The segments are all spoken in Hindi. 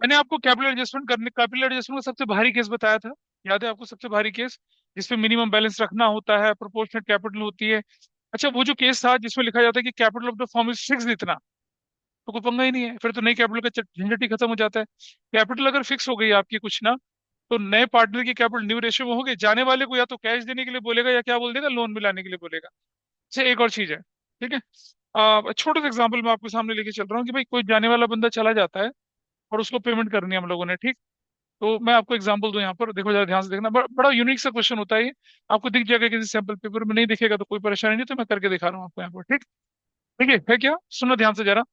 मैंने आपको कैपिटल एडजस्टमेंट का सबसे भारी केस बताया था। याद है आपको सबसे भारी केस, जिसपे मिनिमम बैलेंस रखना होता है, प्रोपोर्शनल कैपिटल होती है। अच्छा, वो जो केस था जिसमें लिखा जाता है कि capital of the firm is fix इतना, तो कोई पंगा ही नहीं है, फिर तो नई कैपिटल का झंझट ही खत्म हो जाता है। कैपिटल अगर फिक्स हो गई आपकी कुछ ना, तो नए पार्टनर की कैपिटल न्यू रेशियो में होगी, जाने वाले को या तो कैश देने के लिए बोलेगा या क्या बोल देगा, लोन में लाने के लिए बोलेगा। अच्छा, एक और चीज है, ठीक है। छोटा सा एग्जांपल मैं आपके सामने लेके चल रहा हूँ कि भाई कोई जाने वाला बंदा चला जाता है और उसको पेमेंट करनी है हम लोगों ने, ठीक। तो मैं आपको एग्जांपल दूं यहाँ पर, देखो जरा ध्यान से देखना, बड़ा यूनिक सा क्वेश्चन होता है ये। आपको दिख जाएगा किसी सैंपल पेपर में, नहीं दिखेगा तो कोई परेशानी नहीं, तो मैं करके दिखा रहा हूँ आपको यहाँ पर, ठीक। ठीक है क्या, सुनो ध्यान से जरा।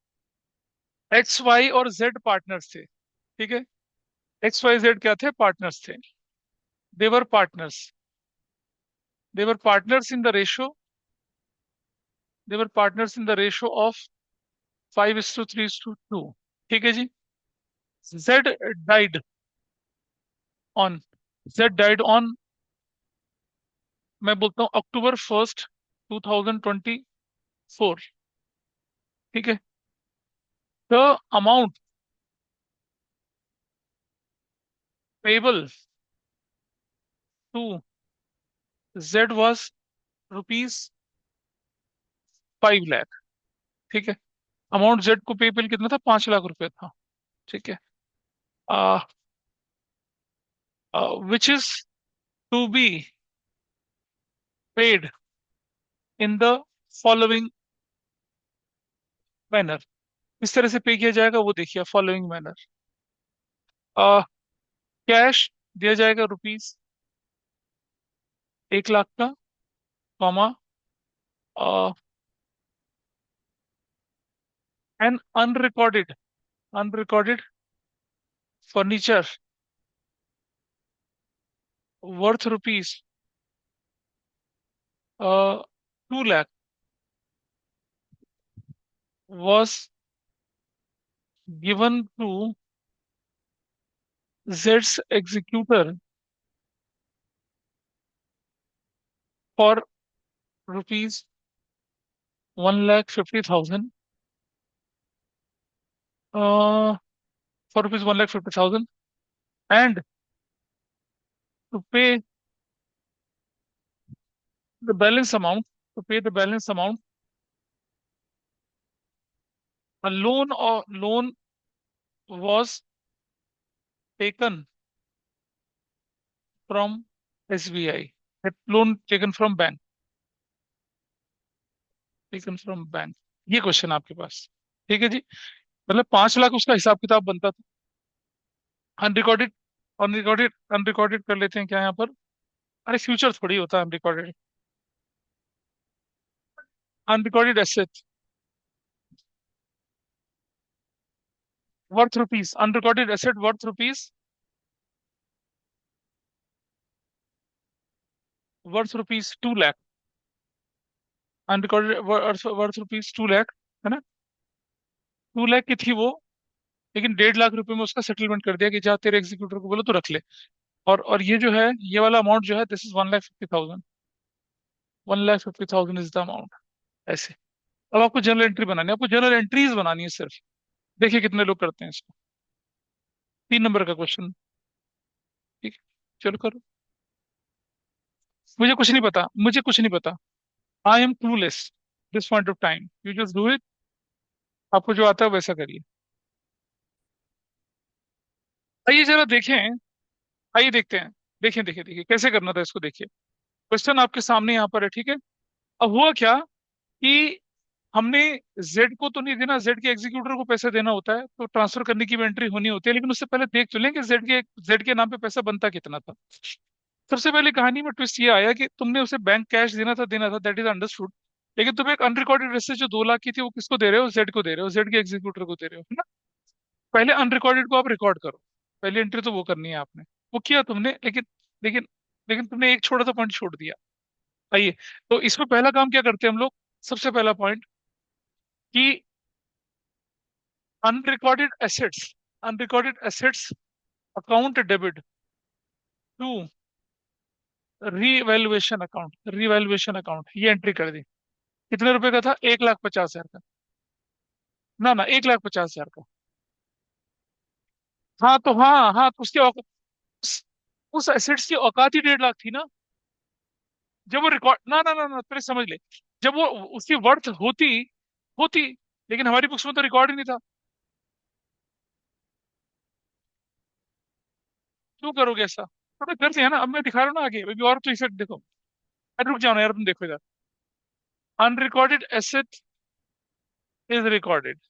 एक्स वाई और जेड पार्टनर्स थे, ठीक है। एक्स वाई जेड क्या थे, पार्टनर्स थे। They were partners, they were partners in the ratio, they were partners in the ratio of 5:3:2, ठीक है जी। Z died on, Z died on, मैं बोलता हूँ October 1, 2024, ठीक है। The amount payable to Z was ₹5 lakh, ठीक है। अमाउंट जेड को पेबल कितना था, 5 लाख रुपए था, ठीक है। Which is to be paid in the following manner, इस तरह से पे किया जाएगा, वो देखिए फॉलोइंग मैनर। कैश दिया जाएगा ₹1 लाख का, comma, an unrecorded furniture worth ₹2 lakh was given to Z's executor for rupees 1,50,000, for rupees 1,50,000, and to pay the balance amount, to pay the balance amount, a loan was taken from SBI. That loan taken from bank, taken from bank। ये क्वेश्चन आपके पास, ठीक है जी। मतलब 5 लाख उसका हिसाब किताब बनता था। अनरिकॉर्डेड, अनरिकॉर्डेड कर लेते हैं क्या यहाँ पर। अरे फ्यूचर थोड़ी होता है unrecorded. Unrecorded asset worth rupees, unrecorded asset worth rupees 2 lakh, unrecorded worth rupees 2 lakh, है ना। 2 लाख की थी वो, लेकिन 1.5 लाख रुपए में उसका सेटलमेंट कर दिया कि जा तेरे एग्जीक्यूटर को बोलो तो रख ले। और ये जो है, ये वाला अमाउंट जो है, this is 1,50,000, 1,50,000 is the amount, ऐसे। अब आपको जर्नल एंट्री बनानी है, आपको जर्नल एंट्रीज बनानी है सिर्फ। देखिए कितने लोग करते हैं इसको। 3 नंबर का क्वेश्चन, ठीक है, चलो करो। मुझे कुछ नहीं पता, मुझे कुछ नहीं पता। I am clueless this point of time, you just do it. आपको जो आता है वैसा करिए। आइए जरा देखें, आइए देखते हैं। देखिए देखिए देखिए कैसे करना था इसको, देखिए। क्वेश्चन आपके सामने यहाँ पर है, ठीक है। अब हुआ क्या कि हमने जेड को तो नहीं देना, जेड के एग्जीक्यूटर को पैसा देना होता है, तो ट्रांसफर करने की भी एंट्री होनी होती है, लेकिन उससे पहले देख तो लें कि जेड के नाम पे पैसा बनता कितना था। सबसे पहले कहानी में ट्विस्ट ये आया कि तुमने उसे बैंक कैश देना था, दैट इज अंडरस्टूड। लेकिन तुम एक अनरिकॉर्डेड रेसिस जो 2 लाख की थी, वो किसको दे रहे हो, जेड को दे रहे हो, जेड के एग्जीक्यूटर को दे रहे हो, है ना। पहले अनरिकॉर्डेड को आप रिकॉर्ड करो, पहली एंट्री तो वो करनी है आपने। वो किया तुमने, लेकिन लेकिन लेकिन तुमने एक छोटा सा पॉइंट छोड़ दिया। आइए, तो इसमें पहला काम क्या करते हैं हम लोग। सबसे पहला पॉइंट कि unrecorded assets, unrecorded assets account debit to revaluation account, ये एंट्री कर दी। कितने रुपए का था, 1,50,000 का। ना ना, 1,50,000 का। हाँ तो हाँ हाँ तो उस, उस एसेट्स की औकात ही 1.5 लाख थी ना। जब वो रिकॉर्ड ना ना ना ना पहले समझ ले। जब वो उसकी वर्थ होती होती, लेकिन हमारी बुक्स में तो रिकॉर्ड ही नहीं था। क्यों करोगे ऐसा? तो करते हैं ना, अब मैं दिखा रहा हूँ ना आगे अभी और तो इफेक्ट देखो। अरे रुक जाओ ना यार, तुम देखो इधर। अनरिकॉर्डेड एसेट इज रिकॉर्डेड,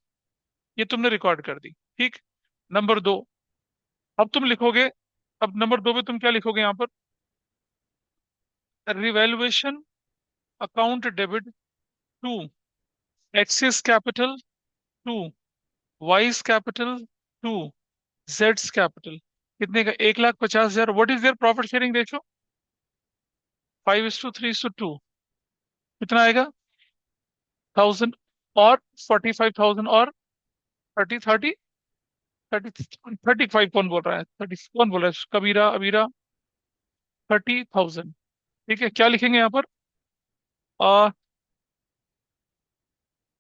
ये तुमने रिकॉर्ड कर दी, ठीक। नंबर 2, अब तुम लिखोगे, अब नंबर 2 पे तुम क्या लिखोगे यहाँ पर? Revaluation account debit to X's capital to Y's capital to जेड्स कैपिटल। कितने का? 1,50,000। What is their profit sharing ratio? 5:3:2। कितना आएगा? 1000 और 45,000 और 35 कौन बोल रहा है? 30 कौन बोल रहा है? कबीरा अबीरा। 30,000। ठीक है, क्या लिखेंगे यहाँ पर?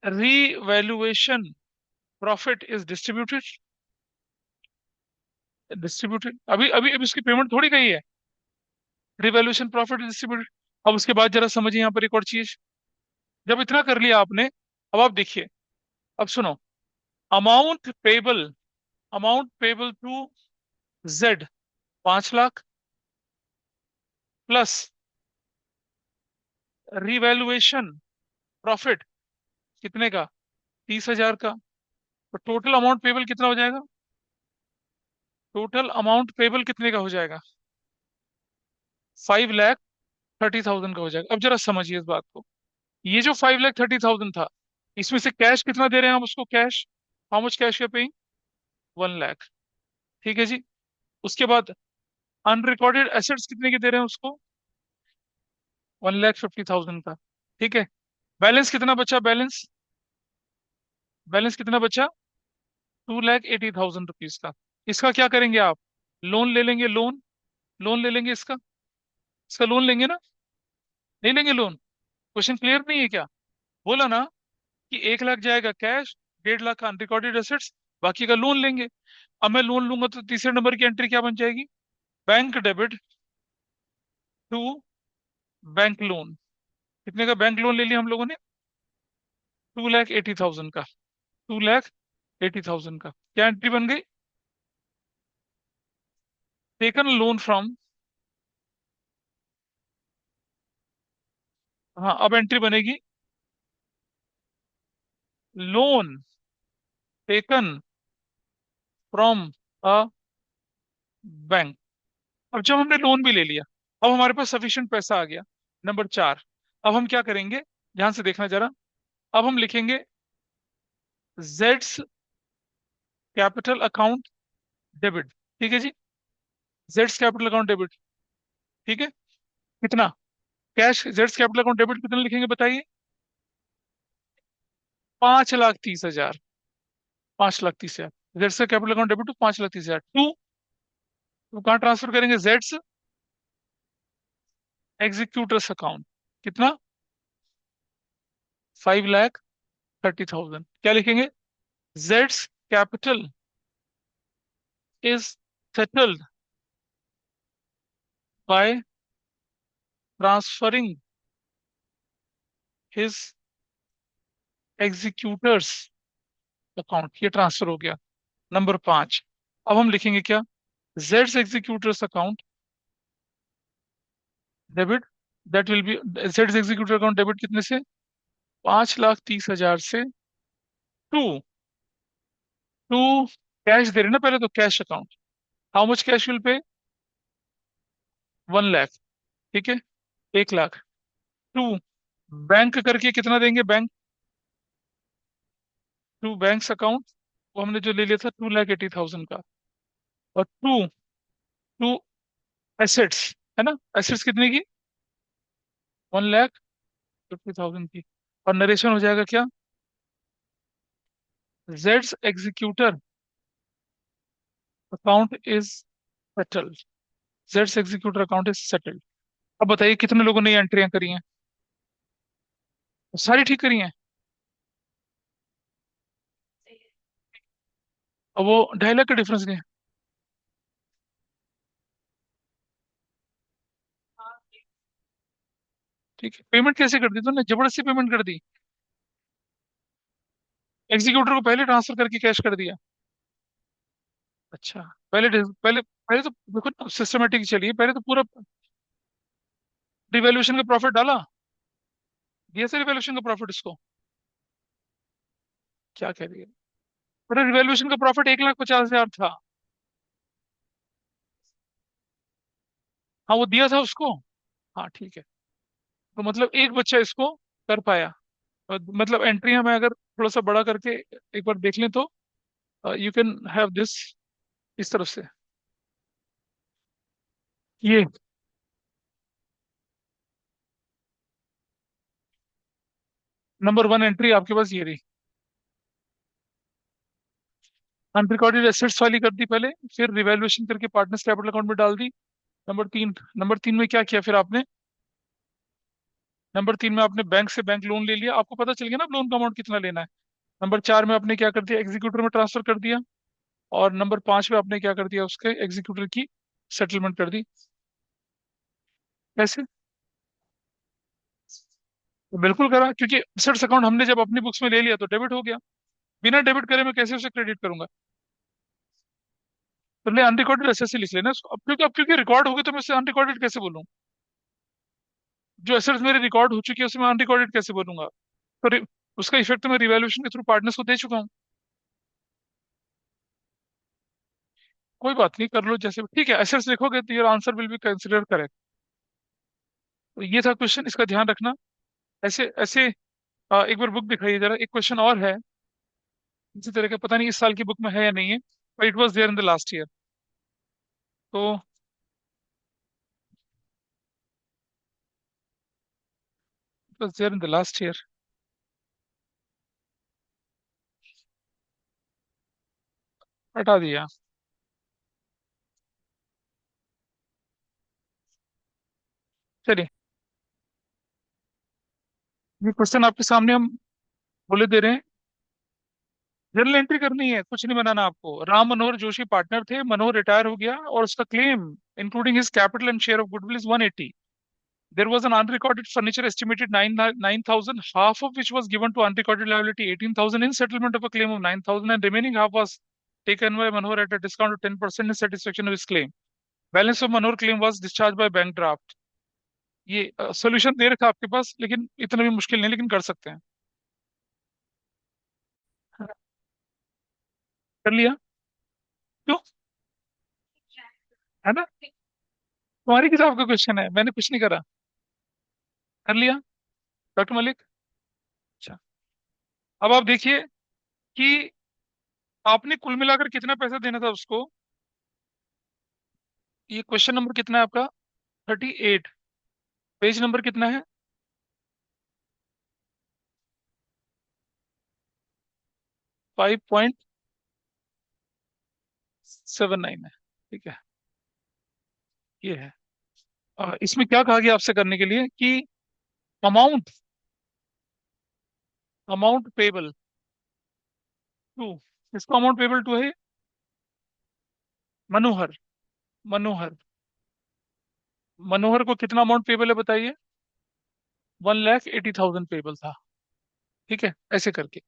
Revaluation profit is distributed. Distributed अभी अभी अभी इसकी पेमेंट थोड़ी गई है। Revaluation profit is distributed. अब उसके बाद जरा समझिए यहाँ पर एक और चीज। जब इतना कर लिया आपने, अब आप देखिए, अब सुनो। Amount payable, amount payable to Z 5 lakh, plus revaluation profit कितने का? 30,000 का। तो टोटल अमाउंट पेबल कितना हो जाएगा? टोटल अमाउंट पेबल कितने का हो जाएगा? 5,30,000 का हो जाएगा। अब जरा समझिए इस बात को। ये जो 5,30,000 था, इसमें से कैश कितना दे रहे हैं हम उसको? Cash, how much cash you paying? 1 lakh. ठीक है जी। उसके बाद अनरिकॉर्डेड एसेट्स कितने के दे रहे हैं उसको? 1,50,000 का। ठीक है। बैलेंस कितना बचा? बैलेंस, बैलेंस कितना बचा? 2,80,000 रुपीज का। इसका क्या करेंगे आप? लोन ले लेंगे, लोन, लोन ले लेंगे इसका। इसका लोन लेंगे ना? नहीं लेंगे लोन? क्वेश्चन क्लियर नहीं है क्या? बोला ना कि 1 लाख जाएगा कैश, 1.5 लाख का अनरिकॉर्डेड एसेट्स, बाकी का लोन लेंगे। अब मैं लोन लूंगा तो तीसरे नंबर की एंट्री क्या बन जाएगी? Bank debit to bank loan. कितने का बैंक लोन ले लिया हम लोगों ने? 2,80,000 का। 2,80,000 का क्या एंट्री बन गई? टेकन लोन फ्रॉम, हाँ अब एंट्री बनेगी loan taken from a bank. अब जब हमने लोन भी ले लिया, अब हमारे पास सफिशिएंट पैसा आ गया। नंबर 4, अब हम क्या करेंगे? ध्यान से देखना जरा। अब हम लिखेंगे जेड्स कैपिटल अकाउंट डेबिट। ठीक है जी। Jades capital account debit. ठीक है। कितना? Cash Jades capital account debit कितना लिखेंगे बताइए? 5,30,000। 5,30,000। जेड्स का capital account debit to 5,30,000 to, तो कहाँ ट्रांसफर करेंगे? Jades executors account. कितना? 5,30,000। क्या लिखेंगे? Jades capital is settled bye transferring his executors account. ये ट्रांसफर हो गया। नंबर 5, अब हम लिखेंगे क्या? Jades executors account debit, that will B, Jades executor account debit कितने से? 5,30,000 से टू, टू कैश दे रहे ना पहले, तो cash account. How much cash will pay? 1 lakh. ठीक है। 1 लाख टू बैंक करके कितना देंगे? बैंक टू बैंक्स अकाउंट, वो हमने जो ले लिया था 2,80,000 का। और टू, टू एसेट्स, है ना? एसेट्स कितने की? 1,50,000 की। और नरेशन हो जाएगा क्या? Jades executor account is settled. Jades executor account is settled. अब बताइए कितने लोगों ने ये एंट्रियां करी हैं? सारी ठीक करी हैं। अब वो 2.5 लाख का डिफरेंस नहीं है। ठीक है, पेमेंट कैसे कर दी तूने? जबरदस्ती पेमेंट कर दी? एग्जीक्यूटर को पहले ट्रांसफर करके कैश कर दिया? अच्छा। पहले पहले तो देखो ना, सिस्टमेटिक चलिए, पहले तो पूरा रिवैल्यूएशन का प्रॉफिट डाला, दिया से रिवैल्यूएशन का प्रॉफिट इसको। क्या कह रही है? पूरा रिवैल्यूएशन का प्रॉफिट 1,50,000 था। हाँ वो दिया था उसको। हाँ ठीक है। तो मतलब एक बच्चा इसको कर पाया। मतलब एंट्री हमें अगर थोड़ा सा बड़ा करके एक बार देख लें तो यू कैन हैव दिस, इस तरफ से। ये नंबर वन एंट्री आपके पास ये रही। अनरिकॉर्डेड एसेट्स वाली कर दी पहले, फिर रिवैल्यूएशन करके पार्टनर्स कैपिटल अकाउंट में डाल दी। नंबर तीन में क्या किया फिर आपने? नंबर तीन में आपने बैंक से बैंक लोन ले लिया, आपको पता चल गया ना लोन का अमाउंट कितना लेना है। नंबर चार में आपने क्या कर दिया? एग्जीक्यूटर में ट्रांसफर कर दिया। और नंबर पांच में आपने क्या कर दिया? उसके एग्जीक्यूटर की सेटलमेंट कर दी। कैसे? तो बिल्कुल करा, क्योंकि एसेट्स अकाउंट हमने जब अपनी बुक्स में ले लिया तो डेबिट हो गया। बिना डेबिट करे मैं कैसे उसे क्रेडिट करूंगा? तो ले अनरिकॉर्डेड एसेट से लिख लेना उसको। अब क्योंकि रिकॉर्ड हो गए तो मैं उसे अनरिकॉर्डेड कैसे बोलूं? जो एसेट्स मेरे रिकॉर्ड हो चुकी है उसे मैं अनरिकॉर्डेड कैसे बोलूंगा? तो उसका इफेक्ट तो मैं रिवैल्यूएशन के थ्रू पार्टनर्स को दे चुका हूँ। कोई बात नहीं, कर लो जैसे भी। ठीक है, एसेट्स लिखोगे तो your answer will be consider correct. तो ये था क्वेश्चन, इसका ध्यान रखना। ऐसे ऐसे एक बार बुक दिखाइए जरा, एक क्वेश्चन और है इसी तरह का, पता नहीं इस साल की बुक में है या नहीं है, but it was there in the last year. तो it was there in the last year. हटा दिया। चलिए, ये क्वेश्चन आपके सामने हम बोले दे रहे हैं। जर्नल एंट्री करनी है, कुछ नहीं बनाना आपको। राम मनोहर जोशी पार्टनर थे, मनोहर रिटायर हो गया और उसका claim including his capital and share of goodwill is 180। There was an unrecorded furniture estimated 9,000, half of which was given to unrecorded liability 18,000 in settlement of a claim of 9,000, and remaining half was taken by Manohar at a discount of 10% in satisfaction of his claim. Balance of Manohar claim was discharged by bank draft. ये सोल्यूशन दे रखा आपके पास, लेकिन इतना भी मुश्किल नहीं, लेकिन कर सकते हैं। हाँ, कर लिया? क्यों? है ना, तुम्हारी किताब का क्वेश्चन है, मैंने कुछ नहीं करा। कर लिया डॉक्टर मलिक। अच्छा, अब आप देखिए कि आपने कुल मिलाकर कितना पैसा देना था उसको। ये क्वेश्चन नंबर कितना है आपका? 38। पेज नंबर कितना है? 5.79 है। ठीक है, ये है। इसमें क्या कहा गया आपसे करने के लिए कि अमाउंट अमाउंट पेबल टू, इसको अमाउंट पेबल टू है मनोहर। मनोहर मनोहर को कितना अमाउंट पेबल है बताइए? 1,80,000 पेबल था। ठीक है, ऐसे करके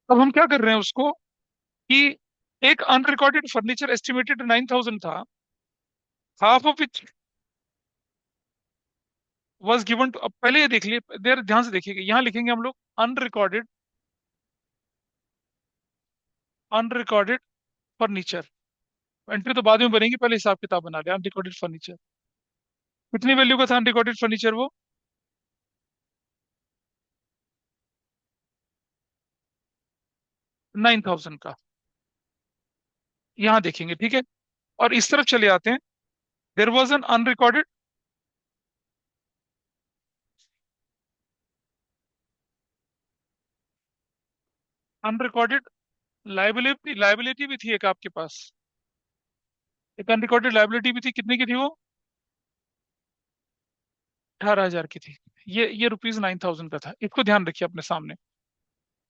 अब हम क्या कर रहे हैं उसको कि एक अनरिकॉर्डेड फर्नीचर एस्टिमेटेड 9,000 था, half of each was given to. अब पहले ये देख लिए, देर ध्यान से देखिएगा, यहाँ लिखेंगे हम लोग अनरिकॉर्डेड अनरिकॉर्डेड फर्नीचर। एंट्री तो बाद में बनेगी, पहले हिसाब किताब बना लिया। अनरिकॉर्डेड फर्नीचर कितनी वैल्यू का था? अनरिकॉर्डेड फर्नीचर वो 9,000 का। यहाँ देखेंगे, ठीक है। और इस तरफ चले आते हैं। There was an unrecorded unrecorded liability liability भी थी एक आपके पास। एक अनरिकॉर्डेड लाइबिलिटी भी थी, कितने की थी वो? 18,000 की थी। ये रुपीज 9,000 का था, इसको ध्यान रखिए अपने सामने।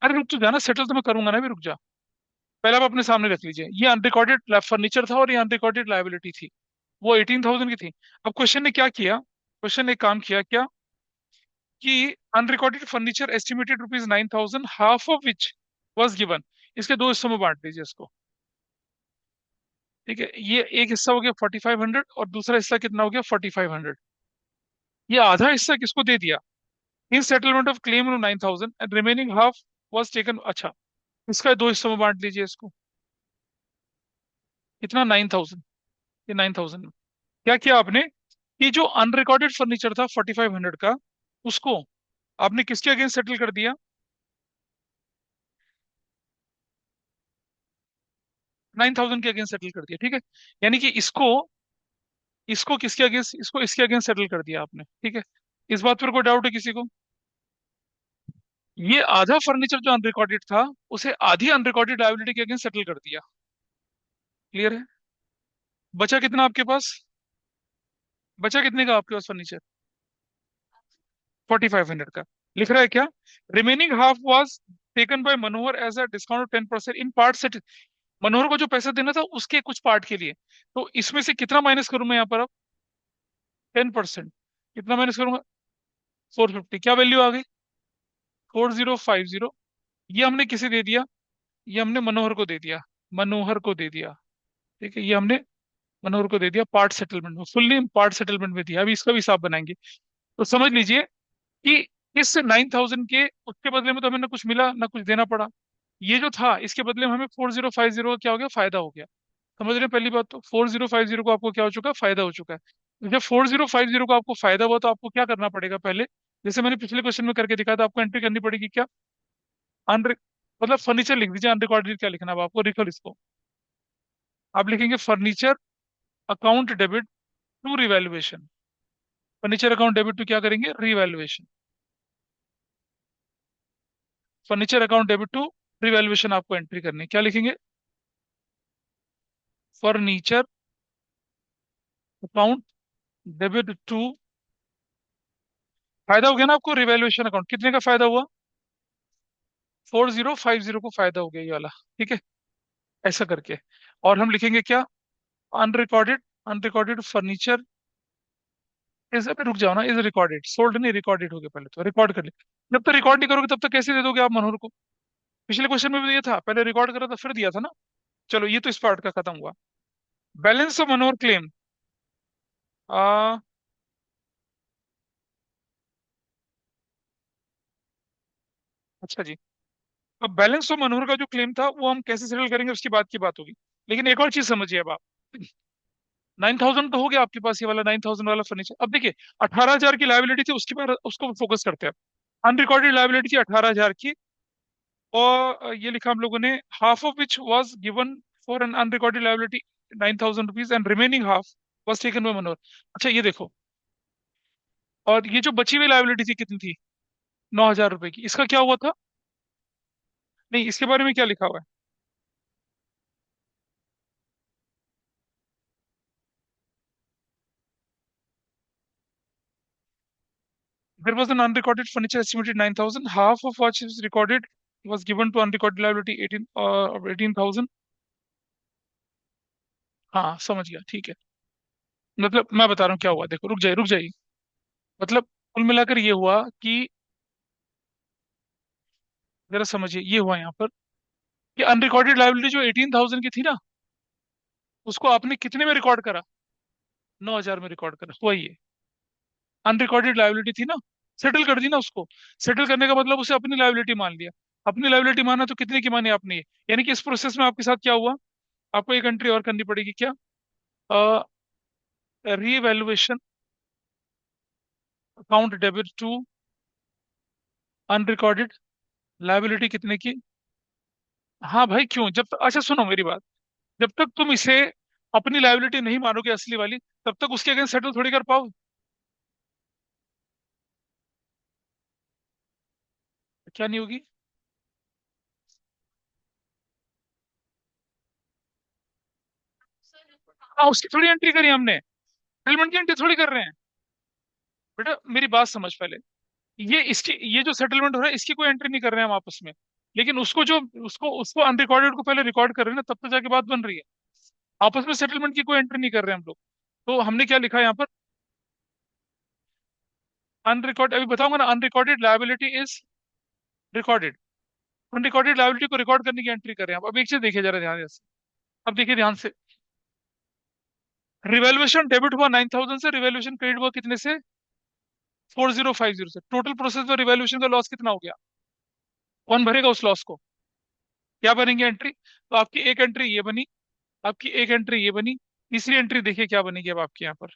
अरे रुक तो जाना, सेटल तो मैं करूंगा ना, भी रुक जा। पहले आप अपने सामने रख लीजिए, ये अनरिकॉर्डेड फर्नीचर था और ये अनरिकॉर्डेड लाइबिलिटी थी। वो 18,000 की थी। अब क्वेश्चन ने क्या किया? क्वेश्चन ने एक काम किया क्या? कि unrecorded furniture estimated ₹9,000, half of which was given. इसके दो हिस्सों में बांट दीजिए इसको। ठीक है, ये एक हिस्सा हो गया 4,500 और दूसरा हिस्सा कितना हो गया 4,500। ये आधा हिस्सा किसको दे दिया? In settlement of claim 9,000 and remaining half was taken. अच्छा, इसका दो हिस्सों में बांट दीजिए इसको। कितना? 9,000। ये 9,000 में क्या किया आपने कि जो अनरिकॉर्डेड फर्नीचर था 4,500 का, उसको आपने किसके अगेंस्ट सेटल कर दिया? 9,000 के अगेंस्ट सेटल कर दिया। ठीक है, यानी कि इसको इसको किसके अगेंस्ट, इसको इसके अगेंस्ट सेटल कर दिया आपने। ठीक है, इस बात पर कोई डाउट है किसी को? ये आधा फर्नीचर जो अनरिकॉर्डेड था, उसे आधी अनरिकॉर्डेड लायबिलिटी के अगेंस्ट सेटल कर दिया। क्लियर है? बचा कितना आपके पास? बचा कितने का आपके पास फर्नीचर? 4,500 का। लिख रहा है क्या? Remaining half was taken by Manohar as a discount of 10% in part set. Manohar को जो पैसा देना था उसके कुछ पार्ट के लिए। तो इसमें से कितना माइनस करूं मैं यहाँ पर अब? 10%। कितना माइनस करूंगा? 450। क्या वैल्यू आ गई? 4,050। ये हमने किसे दे दिया? ये हमने मनोहर को दे दिया। मनोहर को दे दिया। ठीक है, ये हमने मनोहर को दे दिया पार्ट सेटलमेंट में, फुल नेम पार्ट सेटलमेंट में दिया। अभी इसका भी हिसाब बनाएंगे। तो समझ लीजिए कि इस 9,000 के उसके बदले में तो हमें ना कुछ मिला ना कुछ देना पड़ा। ये जो था इसके बदले में हमें 4,050 का क्या हो गया? फायदा हो गया। समझ रहे हैं? पहली बात तो 4,050 को आपको क्या हो चुका है? फायदा हो चुका है। जब 4,050 को आपको फायदा हुआ तो आपको क्या करना पड़ेगा पहले? जैसे मैंने पिछले क्वेश्चन में करके दिखाया था, आपको एंट्री करनी पड़ेगी क्या? अनरि मतलब फर्नीचर लिख दीजिए, अनरिकॉर्डेड क्या लिखना है अब आपको? लिखो इसको। आप लिखेंगे furniture account debit to revaluation. Furniture account debit to क्या करेंगे? Revaluation. Furniture account debit to revaluation आपको एंट्री करनी है। क्या लिखेंगे? फर्नीचर अकाउंट डेबिट टू, फायदा हो गया ना आपको रिवैल्यूएशन अकाउंट। कितने का फायदा हुआ? 4,050 को फायदा हो गया ये वाला। ठीक है, ऐसा करके। और हम लिखेंगे क्या? अनरिकॉर्डेड, अनरिकॉर्डेड फर्नीचर इज, अभी रुक जाओ ना, इज रिकॉर्डेड, सोल्ड नहीं, रिकॉर्डेड हो गया। पहले तो रिकॉर्ड कर ले। जब तक रिकॉर्ड नहीं करोगे तब तक कैसे दे दोगे आप मनोहर को? पिछले क्वेश्चन में भी दिया था, पहले रिकॉर्ड करा था फिर दिया था ना। चलो, ये तो इस पार्ट का खत्म हुआ। Balance of Manohar claim. आ अच्छा जी। अब बैलेंस ऑफ मनोहर का जो क्लेम था वो हम कैसे सेटल करेंगे उसकी बात की बात होगी। लेकिन एक और चीज समझिए अब आप। 9,000 तो हो गया आपके पास, ये वाला 9,000 वाला फर्नीचर। अब देखिए, 18,000 की लाइबिलिटी थी, उसके बाद उसको फोकस करते हैं। अनरिकॉर्डेड लाइबिलिटी थी 18,000 की। और ये लिखा हम लोगों ने, half of which was given for an unrecorded liability 9,000 rupees and remaining half was taken by Manohar. अच्छा, ये देखो। और ये जो बची हुई लाइबिलिटी थी कितनी थी? 9,000 रुपए की। इसका क्या हुआ था? नहीं, इसके बारे में क्या लिखा हुआ है? There was an unrecorded furniture estimated 9,000. Half of what is recorded was given to unrecorded liability 18,000। हाँ, समझ गया। ठीक है, मतलब मैं बता रहा हूँ क्या हुआ। देखो, रुक जाइए रुक जाइए। मतलब कुल मिलाकर ये हुआ कि, जरा समझिए, ये हुआ यहाँ पर कि अनरिकॉर्डेड लाइबिलिटी जो 18,000 की थी ना, उसको आपने कितने में रिकॉर्ड करा? 9,000 में रिकॉर्ड करा। हुआ ये। अनरिकॉर्डेड लाइबिलिटी थी ना, सेटल कर दी ना उसको। सेटल करने का मतलब उसे अपनी लाइबिलिटी मान लिया। अपनी लाइबिलिटी माना तो कितने की मानी आपने ये? यानी कि इस प्रोसेस में आपके साथ क्या हुआ? आपको एक एंट्री और करनी पड़ेगी क्या? Revaluation account debit to unrecorded liability कितने की? हाँ भाई, क्यों? जब तक, अच्छा सुनो मेरी बात, जब तक तुम इसे अपनी लाइबिलिटी नहीं मानोगे असली वाली, तब तक उसके अगेंस्ट सेटल थोड़ी कर पाओ। क्या नहीं होगी? हाँ, उसकी थोड़ी एंट्री करी हमने, सेटलमेंट की एंट्री थोड़ी कर रहे हैं। बेटा मेरी बात समझ पहले। ये इसकी, ये जो सेटलमेंट हो रहा है इसकी कोई एंट्री नहीं कर रहे हैं हम आपस में। लेकिन उसको जो, उसको उसको अनरिकॉर्डेड को पहले रिकॉर्ड कर रहे हैं ना, तब तो जाके बात बन रही है। आपस में सेटलमेंट की कोई एंट्री नहीं कर रहे हैं हम लोग। तो हमने क्या लिखा है यहाँ पर? अनरिकॉर्ड अभी बताऊंगा ना, unrecorded liability is recorded. Unrecorded liability को रिकॉर्ड करने की एंट्री कर रहे हैं आप। अब एक चीज देखिए जरा ध्यान से। अब देखिए ध्यान से, रिवैल्यूएशन डेबिट हुआ 9,000 से, रिवैल्यूएशन क्रेडिट हुआ कितने से? 4,050 से। टोटल प्रोसेस में रिवैल्यूएशन का लॉस कितना हो गया? कौन भरेगा उस लॉस को? क्या बनेंगे एंट्री? तो आपकी एक एंट्री ये बनी, आपकी एक एंट्री ये बनी, तीसरी एंट्री देखिए क्या बनेगी अब आपके यहाँ पर।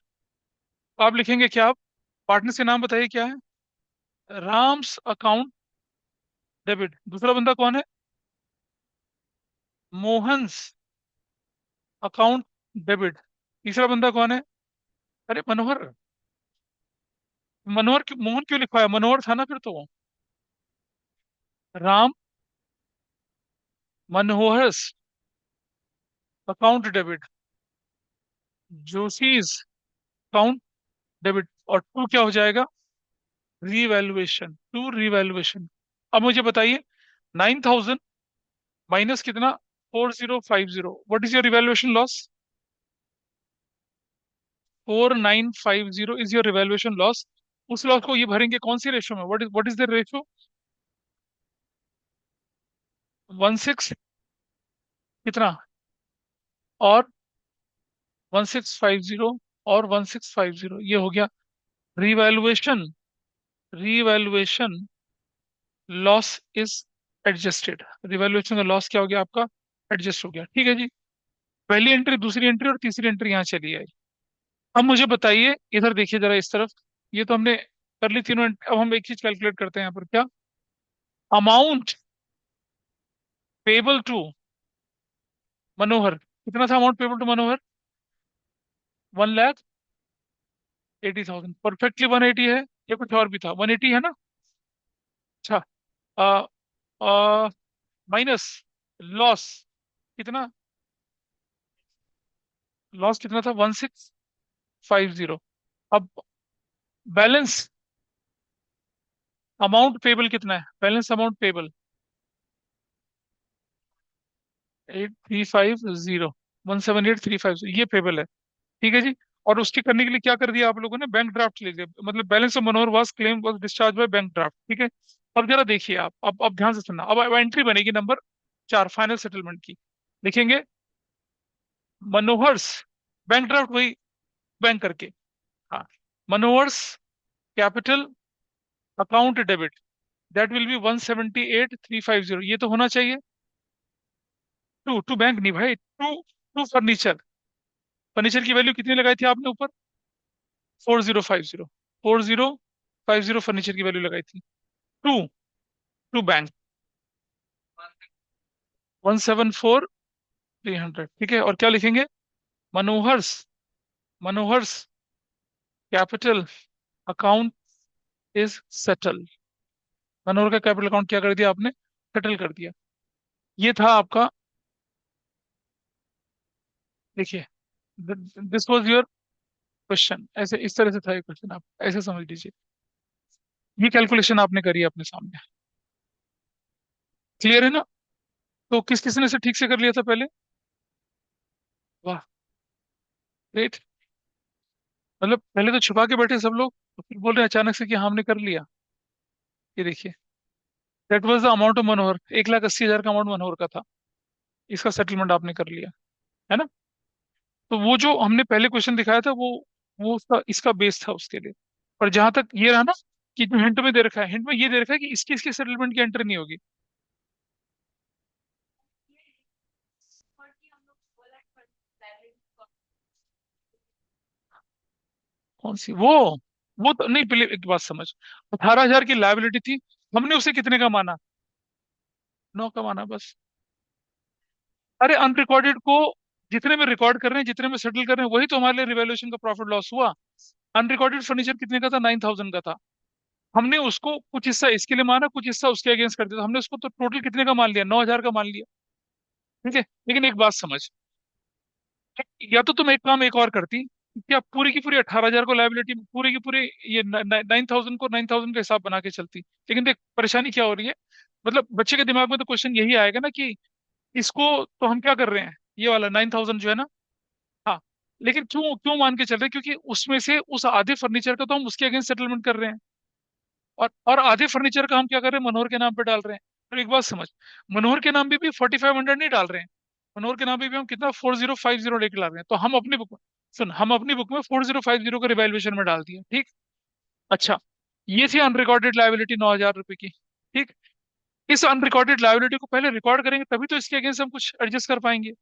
आप लिखेंगे क्या? आप पार्टनर के नाम बताइए क्या है? Ram's account debit. दूसरा बंदा कौन है? Mohan's account debit. तीसरा बंदा कौन है? अरे मनोहर। मनोहर क्यों, मोहन क्यों लिखा है? मनोहर था ना फिर तो। Ram Manohar's account debit, Joshi's account debit. और टू क्या हो जाएगा? Revaluation, to revaluation. अब मुझे बताइए, 9,000 माइनस कितना? 4,050। What is your revaluation loss? 4,950 is your revaluation loss. उस लॉस को ये भरेंगे कौन सी रेशो में? What is the ratio? 16 कितना? और 1650 और 1650, ये हो गया revaluation. Revaluation loss is adjusted. Revaluation का लॉस क्या हो गया आपका? एडजस्ट हो गया। ठीक है जी। पहली एंट्री, दूसरी एंट्री और तीसरी एंट्री यहाँ चली आई। अब मुझे बताइए, इधर देखिए जरा इस तरफ। ये तो हमने कर ली तीनों अब हम एक चीज कैलकुलेट करते हैं यहाँ पर। क्या अमाउंट पेबल टू मनोहर? कितना था amount payable to Manohar? 1,80,000। Perfectly 180 है, या कुछ और भी था? 180 है ना? अच्छा। आ, आ, माइनस लॉस कितना? लॉस कितना था? 1650। अब बैलेंस अमाउंट पेबल कितना है? बैलेंस अमाउंट पेबल 8350, 178,350, ये पेबल है। ठीक है जी। और उसके करने के लिए क्या कर दिया आप लोगों ने? बैंक ड्राफ्ट ले लिया, मतलब balance of Manohar was claim was discharge by bank draft. ठीक है। अब जरा देखिए आप, अब ध्यान से सुनना। अब एंट्री बनेगी नंबर 4, फाइनल सेटलमेंट की। लिखेंगे मनोहर्स बैंक ड्राफ्ट, वही बैंक करके। हाँ, Manohar's capital account debit, that will be 178,350। ये तो होना चाहिए। टू टू बैंक नहीं भाई, टू टू फर्नीचर। फर्नीचर की वैल्यू कितनी लगाई थी आपने ऊपर? 4,050। 4,050 फर्नीचर की वैल्यू लगाई थी। To to bank 174,300। ठीक है। और क्या लिखेंगे? Manohar's Manohar's capital account is settle. Manohar का कैपिटल अकाउंट क्या कर दिया आपने? सेटल कर दिया। ये था आपका। देखिए, दिस वाज योर क्वेश्चन। ऐसे इस तरह से था ये क्वेश्चन, आप ऐसे समझ लीजिए। ये कैलकुलेशन आपने करी है अपने सामने। क्लियर है ना? तो किस किस ने से ठीक से कर लिया था पहले? वाह, ग्रेट। मतलब पहले तो छुपा के बैठे सब लोग, तो फिर बोल रहे हैं अचानक से कि हाँ, हमने कर लिया। ये देखिए, that was the amount of Manohar. 1,80,000 का अमाउंट मनोहर का था। इसका सेटलमेंट आपने कर लिया, है ना? तो वो जो हमने पहले क्वेश्चन दिखाया था, वो उसका इसका बेस था उसके लिए। पर जहां तक ये रहा ना, कि जो हिंट में दे रखा है, हिंट में ये दे रखा है कि इसकी इसकी सेटलमेंट की एंट्री नहीं होगी। कौन सी वो तो नहीं, पहले एक बात समझ। 18,000 की लायबिलिटी थी, हमने उसे कितने का माना? 9 का माना बस। अरे अनरिकॉर्डेड को जितने में रिकॉर्ड कर रहे हैं, जितने में सेटल कर रहे हैं, वही तो हमारे लिए रिवैल्यूएशन का प्रॉफिट लॉस हुआ। अनरिकॉर्डेड फर्नीचर कितने का था? 9,000 का था। हमने उसको कुछ हिस्सा इसके लिए माना, कुछ हिस्सा उसके अगेंस्ट कर दिया, तो हमने उसको तो टोटल कितने का मान लिया? 9,000 का मान लिया। ठीक है। लेकिन एक बात समझ, या तो तुम एक काम एक और करती, क्या पूरी की पूरी 18,000 को लायबिलिटी, पूरी की पूरी ये 9,000 को 9,000 का हिसाब बना के चलती। लेकिन देख परेशानी क्या हो रही है, मतलब बच्चे के दिमाग में तो क्वेश्चन यही आएगा ना कि इसको तो हम क्या कर रहे हैं, ये वाला 9,000 जो है ना। हाँ, लेकिन क्यों क्यों मान के चल रहे हैं? क्योंकि उसमें से उस आधे फर्नीचर का तो हम उसके अगेंस्ट सेटलमेंट कर रहे हैं। और आधे फर्नीचर का हम क्या कर रहे हैं, मनोहर के नाम पे डाल रहे हैं। तो एक बात समझ, मनोहर के नाम पे भी 4500 नहीं डाल रहे हैं। मनोहर के नाम पे भी हम कितना 4050 लेके ला रहे हैं। तो हम अपनी बुक, सुन, हम अपनी बुक में 4050 को रिवैल्यूएशन में डाल दिया, ठीक। अच्छा, ये थी अनरिकॉर्डेड लायबिलिटी 9000 रुपए की, ठीक। इस अनरिकॉर्डेड लायबिलिटी को पहले रिकॉर्ड करेंगे तभी तो इसके अगेंस्ट हम कुछ एडजस्ट कर पाएंगे।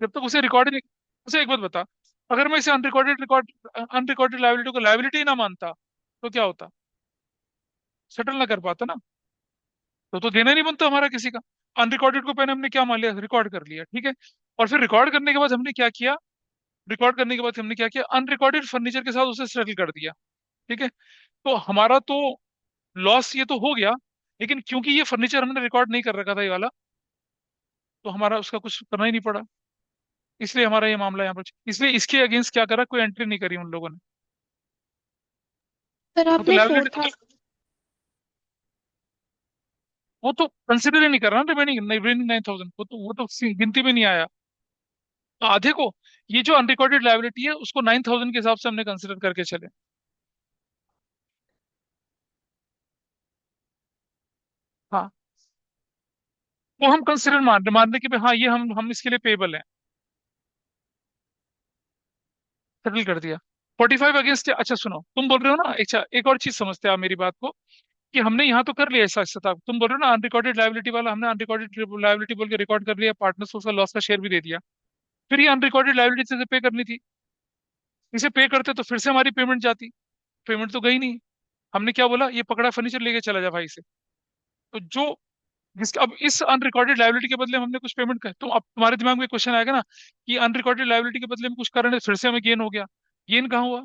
जब तक उसे रिकॉर्ड नहीं, उसे एक बात बता, अगर मैं इसे अनरिकॉर्डेड लायबिलिटी को लायबिलिटी ही ना मानता तो क्या होता, सेटल ना कर पाता ना। तो देना ही नहीं बनता हमारा किसी का। अनरिकॉर्डेड को पहले हमने क्या मान लिया, रिकॉर्ड कर लिया, ठीक है। और फिर रिकॉर्ड करने के बाद हमने क्या किया, रिकॉर्ड करने के बाद हमने क्या किया, अनरिकॉर्डेड फर्नीचर के साथ उसे सेटल कर दिया, ठीक है। तो हमारा तो लॉस ये तो हो गया, लेकिन क्योंकि ये फर्नीचर हमने रिकॉर्ड नहीं कर रखा था ये वाला, तो हमारा उसका कुछ करना ही नहीं पड़ा। इसलिए हमारा ये मामला यहाँ पर, इसलिए इसके अगेंस्ट क्या करा, कोई एंट्री नहीं करी उन लोगों ने। पर वो तो आपने फोर लाइबिलिटी, थाउजेंड वो तो कंसिडर ही नहीं कर रहा ना, रिमेनिंग 9000, वो तो गिनती में नहीं आया। तो आधे को, ये जो अनरिकॉर्डेड लायबिलिटी है उसको 9000 के हिसाब से हमने कंसिडर करके चले। हाँ, वो हम कंसिडर मान रहे कि भाई हाँ, ये हम इसके लिए पेबल हैं, सेटल कर दिया। 45 अगेंस्ट, अच्छा सुनो, तुम बोल रहे हो ना, अच्छा एक और चीज समझते हैं आप मेरी बात को, कि हमने यहाँ तो कर लिया ऐसा ऐसा, तुम बोल रहे हो ना अनरिकॉर्डेड लायबिलिटी वाला, हमने अनरिकॉर्डेड लायबिलिटी बोल के रिकॉर्ड कर लिया, पार्टनर्स को उसका लॉस का शेयर भी दे दिया। फिर ये अनरिकॉर्डेड लायबिलिटी से पे करनी थी, इसे पे करते तो फिर से हमारी पेमेंट जाती, पेमेंट तो गई नहीं। हमने क्या बोला, ये पकड़ा फर्नीचर लेके चला जा भाई से। तो जो जिसके अब इस अनरिकॉर्डेड लायबिलिटी के बदले में हमने कुछ पेमेंट कर, तो अब तुम्हारे दिमाग में क्वेश्चन आएगा ना कि अनरिकॉर्डेड लायबिलिटी के बदले में कुछ कर रहे हैं, फिर से हमें गेन हो गया। गेन कहाँ हुआ,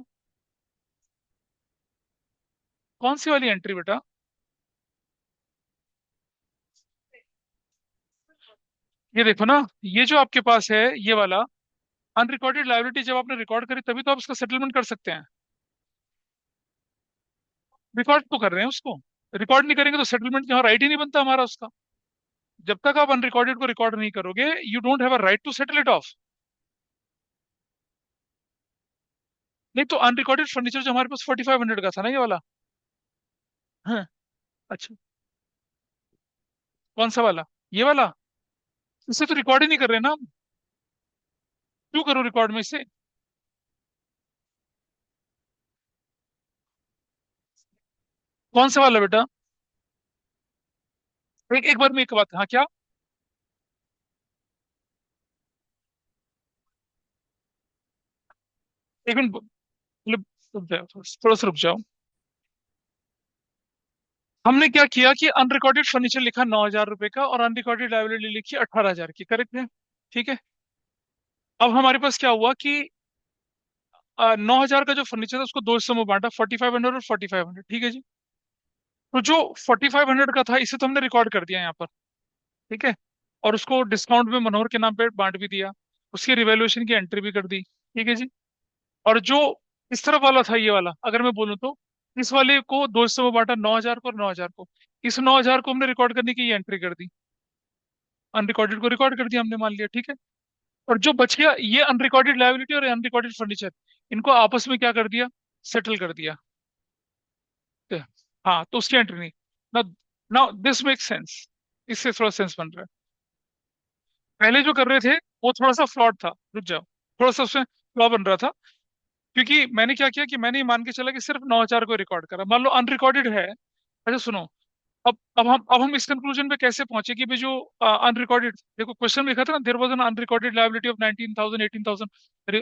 कौन सी वाली एंट्री बेटा। ये देखो ना, ये जो आपके पास है ये वाला अनरिकॉर्डेड लायबिलिटी, जब आपने रिकॉर्ड करी तभी तो आप उसका सेटलमेंट कर सकते हैं। रिकॉर्ड तो कर रहे हैं उसको, रिकॉर्ड नहीं करेंगे तो सेटलमेंट यहाँ राइट ही नहीं बनता हमारा उसका। जब तक आप अनरिकॉर्डेड को रिकॉर्ड नहीं करोगे, you don't have a right to settle it off. नहीं तो अनरिकॉर्डेड फर्नीचर जो हमारे पास 4500 का था ना ये वाला, हाँ, अच्छा, कौन सा वाला, ये वाला, इसे तो रिकॉर्ड ही नहीं कर रहे ना हम। क्यों करो रिकॉर्ड में इसे, कौन सा वाला बेटा। एक एक बार में एक बात, हाँ क्या, एक मिनट, मतलब रुक जाओ, थोड़ा सा रुक जाओ। हमने क्या किया कि अनरिकॉर्डेड फर्नीचर लिखा 9000 रुपए का और अनरिकॉर्डेड लायबिलिटी लिखी 18000 की, करेक्ट है, ठीक है। अब हमारे पास क्या हुआ कि 9000 का जो फर्नीचर था उसको दो हिस्सों में बांटा, 4500 और 4500, ठीक है जी। तो जो 4500 का था इसे तो हमने रिकॉर्ड कर दिया यहाँ पर, ठीक है। और उसको डिस्काउंट में मनोहर के नाम पे बांट भी दिया, उसकी रिवैल्यूएशन की एंट्री भी कर दी, ठीक है जी। और जो इस तरफ वाला था ये वाला, अगर मैं बोलूँ तो इस वाले को दो हिस्सों में बांटा, 9000 को और 9000 को। इस 9000 को हमने रिकॉर्ड करने की एंट्री कर दी, अनरिकॉर्डेड को रिकॉर्ड कर दिया हमने, मान लिया, ठीक है। और जो बच गया ये अनरिकॉर्डेड लायबिलिटी और अनरिकॉर्डेड फर्नीचर, इनको आपस में क्या कर दिया, सेटल कर दिया। तो, हाँ, तो उसकी एंट्री नहीं ना। नाउ दिस मेक सेंस, इससे थोड़ा सेंस बन रहा है। पहले जो कर रहे थे वो थोड़ा सा फ्लॉड था, रुक जाओ, थोड़ा सा उसमें फ्लॉ बन रहा था। क्योंकि मैंने क्या किया कि मैंने ये मान के चला कि सिर्फ 9000 को रिकॉर्ड करा, मान लो अनरिकॉर्डेड है। अच्छा सुनो, अब हम इस कंक्लूजन पे कैसे पहुंचे कि भाई जो अनरिकॉर्डेड, देखो क्वेश्चन में लिखा था ना, there was an unrecorded liability of 19000 18000,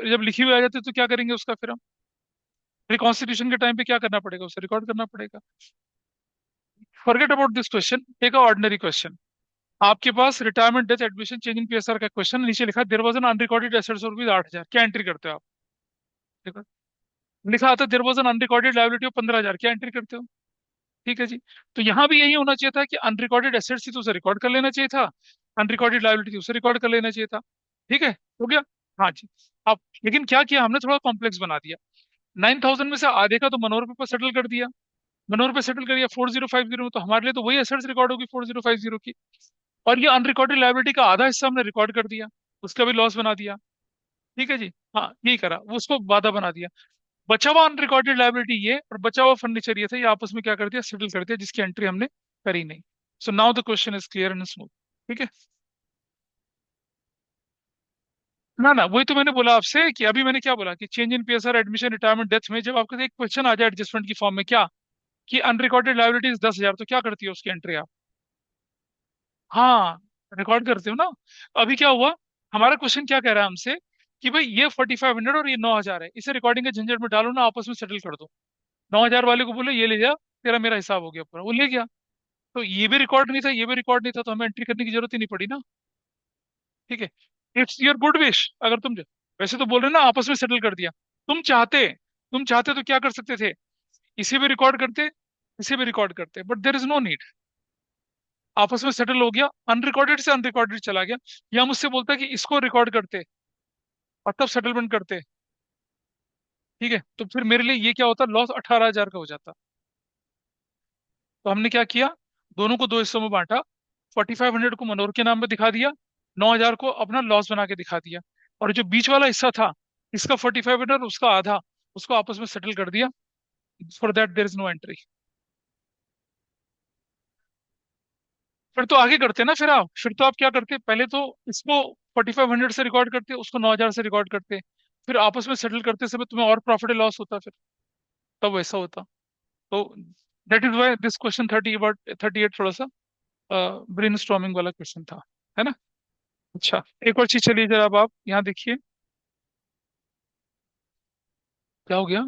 जब लिखी हुई आ जाती है तो क्या करेंगे उसका फिर हम, रिकॉन्स्टिट्यूशन के टाइम पे क्या करना पड़ेगा, उसे रिकॉर्ड करना पड़ेगा। Forget about this question, take a ordinary question. आपके पास retirement death admission change in PSR का क्वेश्चन, नीचे लिखा there was an unrecorded assets of ₹8000, क्या एंट्री करते हो आप, देखो लिखा आता है there was an unrecorded liability of 15000, क्या एंट्री करते हो, ठीक है जी। तो यहाँ भी यही होना चाहिए था कि अनरिकॉर्डेड एसेट्स थी तो उसे रिकॉर्ड कर लेना चाहिए था, अनरिकॉर्डेड लायबिलिटी थी उसे रिकॉर्ड कर लेना चाहिए था, ठीक है, हो गया। हाँ जी। अब लेकिन क्या किया हमने, थोड़ा कॉम्प्लेक्स बना दिया। 9000 में से आधे का तो मनोहर पे सेटल कर दिया, मनोहर पे सेटल कर दिया 4050 में, तो हमारे लिए तो वही एसेट्स रिकॉर्ड होगी 4050 की। और ये अनरिकॉर्डेड लायबिलिटी का आधा हिस्सा हमने रिकॉर्ड कर दिया, उसका भी लॉस बना दिया, ठीक है जी। हाँ यही करा, वो उसको वादा बना दिया। बचा हुआ अनरिकॉर्डेड लायबिलिटी ये और बचा हुआ फर्नीचर ये था, ये आपस में क्या कर दिया, सेटल कर दिया, जिसकी एंट्री हमने करी नहीं। So now the question is clear and smooth. ठीक है। ना ना, वही तो मैंने बोला आपसे कि अभी मैंने क्या बोला कि change in PSR, admission, retirement, death में जब आपके एक क्वेश्चन आ जाए एडजस्टमेंट की फॉर्म में, क्या कि अनरिकॉर्डेड लायबिलिटीज 10,000, तो क्या करती है उसकी एंट्री आप? हाँ, रिकॉर्ड करते हो ना। अभी क्या हुआ, हमारा क्वेश्चन क्या कह रहा है हमसे कि भाई ये 4,500 और ये 9,000 है, इसे रिकॉर्डिंग के झंझट में डालो ना, आपस में सेटल कर दो। 9,000 वाले को बोलो ये ले जा, तेरा मेरा हिसाब हो गया पूरा, वो ले गया। तो ये भी रिकॉर्ड नहीं था, ये भी रिकॉर्ड नहीं था, तो हमें एंट्री करने की जरूरत ही नहीं पड़ी ना। ठीक है। इट्स योर गुड विश, अगर तुम वैसे तो बोल रहे ना आपस में सेटल कर दिया, तुम चाहते तो क्या कर सकते थे, इसे भी रिकॉर्ड करते, इसे भी रिकॉर्ड करते, but there is no need. आपस में सेटल हो गया, अनरिकॉर्डेड से अनरिकॉर्डेड चला गया। या मुझसे बोलता कि इसको रिकॉर्ड करते और तब सेटलमेंट करते। ठीक है, तो फिर मेरे लिए ये क्या होता, लॉस 18,000 का हो जाता। तो हमने क्या किया, दोनों को दो हिस्सों में बांटा, 4,500 को मनोहर के नाम पे दिखा दिया, 9,000 को अपना लॉस बना के दिखा दिया, और जो बीच वाला हिस्सा था, इसका 4,500 उसका आधा, उसको आपस में सेटल कर दिया। For that there is no entry. फिर तो आगे करते ना, फिर तो आप क्या करते, पहले तो इसको 4,500 से रिकॉर्ड करते, उसको 9,000 से रिकॉर्ड करते, फिर आपस में सेटल करते समय तुम्हें और प्रॉफिट लॉस होता फिर, तब वैसा होता। तो that is why this question 38 थोड़ा सा ब्रेन स्टॉर्मिंग वाला क्वेश्चन था, है ना। अच्छा, एक और चीज चलिए जरा, अब आप यहाँ देखिए। क्या हो गया,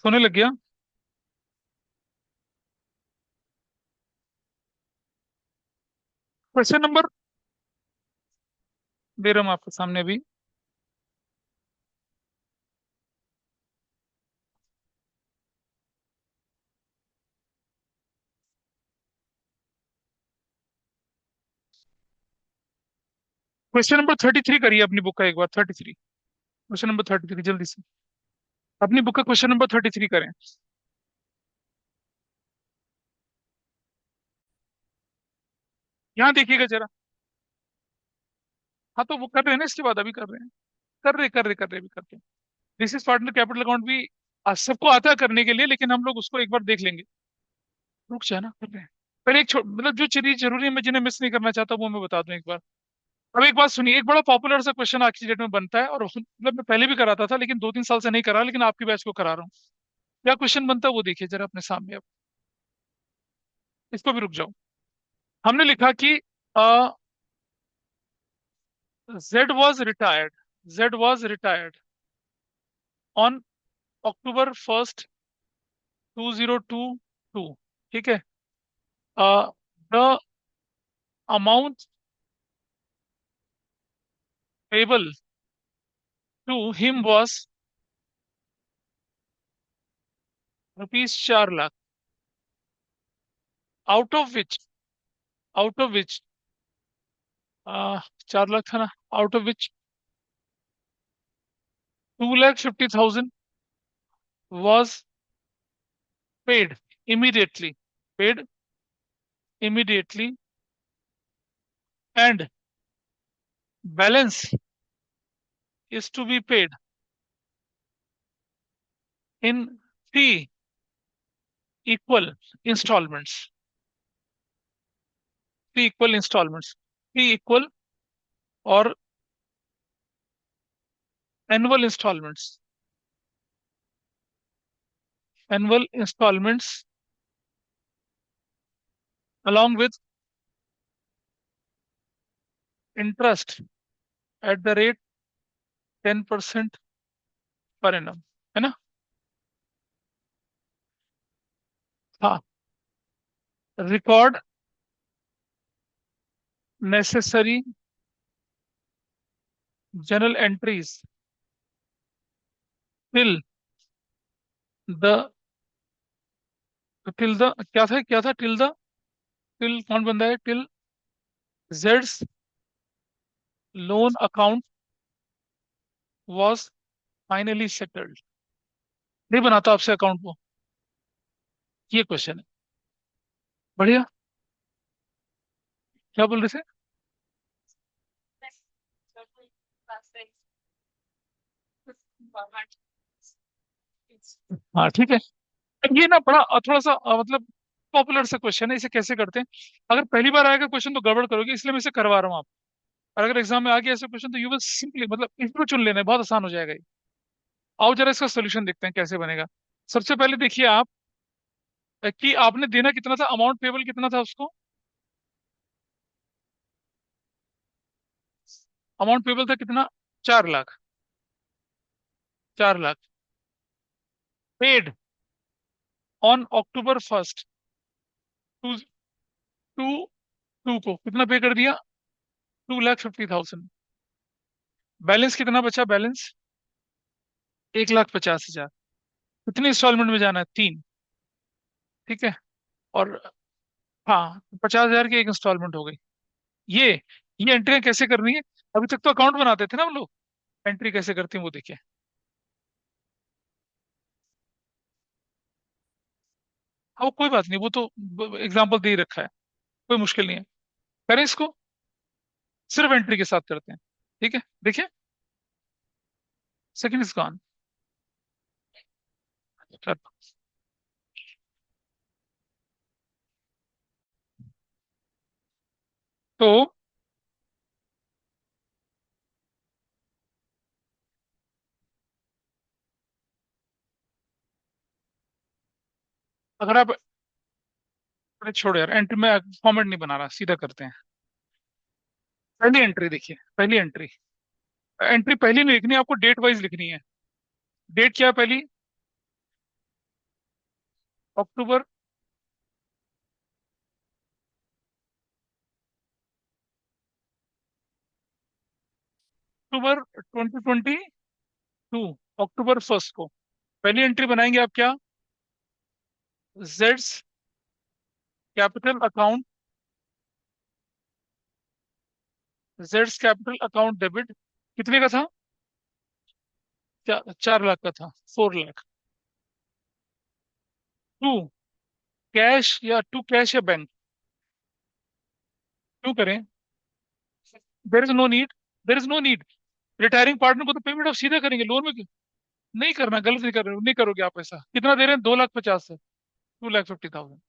सोने लग गया? क्वेश्चन नंबर दे रहा हूँ आपके सामने अभी। क्वेश्चन नंबर 33 करिए अपनी बुक का एक बार, 33, क्वेश्चन नंबर 33 जल्दी से, अपनी बुक का क्वेश्चन नंबर 33 करें। यहाँ देखिएगा जरा। हाँ, तो वो कर रहे हैं ना, इसके बाद अभी कर रहे हैं, कर रहे अभी करते हैं। This is partner capital account भी सबको आता है करने के लिए, लेकिन हम लोग उसको एक बार देख लेंगे। रुक जाए ना, कर रहे हैं। पहले एक मतलब जो चीज जरूरी है, मैं जिन्हें मिस नहीं करना चाहता वो मैं बता दूं एक बार। अब एक बात सुनिए, एक बड़ा पॉपुलर सा क्वेश्चन आज की डेट में बनता है, और मतलब मैं पहले भी कराता था, लेकिन 2-3 साल से नहीं करा, लेकिन आपकी बैच को करा रहा हूँ। क्या क्वेश्चन बनता है वो देखिए जरा अपने सामने अब। इसको भी रुक जाओ। हमने लिखा कि Z was retired, on October 1st 2022। ठीक है। The amount payable to him was ₹4 lakh, out of which out of which 4 lakh था ना, out of which 2,50,000 was paid immediately, paid immediately, and balance is to be paid in three equal installments, three equal installments, three equal or annual installments, annual installments along with interest at the rate 10% per annum, है ना। हाँ, record necessary journal entries till the क्या था टिल कौन बंदा है, till Jades loan account was finally settled. नहीं बनाता आपसे अकाउंट वो, ये क्वेश्चन है। बढ़िया। क्या बोल रहे थे? हाँ ठीक है। अब ये ना बड़ा थोड़ा सा मतलब पॉपुलर सा क्वेश्चन है, इसे कैसे करते हैं। अगर पहली बार आएगा क्वेश्चन तो गड़बड़ करोगे, इसलिए मैं इसे करवा रहा हूँ आप। और अगर एग्जाम में आ गया ऐसे क्वेश्चन तो यू विल सिंपली मतलब इसको चुन लेना है, बहुत आसान हो जाएगा ये। आओ जरा इसका सोल्यूशन देखते हैं कैसे बनेगा। सबसे पहले देखिए आप कि आपने देना कितना था, अमाउंट पेबल कितना था उसको। अमाउंट पेबल था कितना, 4 lakh. 4 lakh paid on October 1, to to to को कितना पे कर दिया, 2,50,000। बैलेंस कितना बचा, बैलेंस 1,50,000। कितने इंस्टॉलमेंट में जाना है, 3। ठीक है। और हाँ, 50,000 की एक इंस्टॉलमेंट हो गई। ये ये एंट्रियां कैसे करनी है। अभी तक तो अकाउंट बनाते थे ना हम लोग, एंट्री कैसे करते हैं वो देखिए। हाँ वो कोई बात नहीं, वो तो एग्जाम्पल दे ही रखा है, कोई मुश्किल नहीं है। करें इसको, सिर्फ एंट्री के साथ करते हैं। ठीक है देखिए, सेकंड इज गॉन। तो अगर आप, अरे छोड़ो यार, एंट्री में फॉर्मेट नहीं बना रहा, सीधा करते हैं। पहली एंट्री देखिए, पहली एंट्री। एंट्री पहली नहीं लिखनी, आपको डेट वाइज लिखनी है। डेट क्या है पहली, अक्टूबर, अक्टूबर 2022, October 1 को पहली एंट्री बनाएंगे आप क्या, जेड्स कैपिटल अकाउंट, जेड्स कैपिटल अकाउंट डेबिट। कितने का था, 4 लाख का था, 4 लाख। टू कैश या टू कैश या बैंक, क्यों करें, there is no need, there is no need. Retiring partner को तो पेमेंट आप सीधा करेंगे, लोन में नहीं करना, गलत नहीं कर रहे हो, नहीं करोगे आप ऐसा। कितना दे रहे हैं, 2,50,000 से 2,50,000,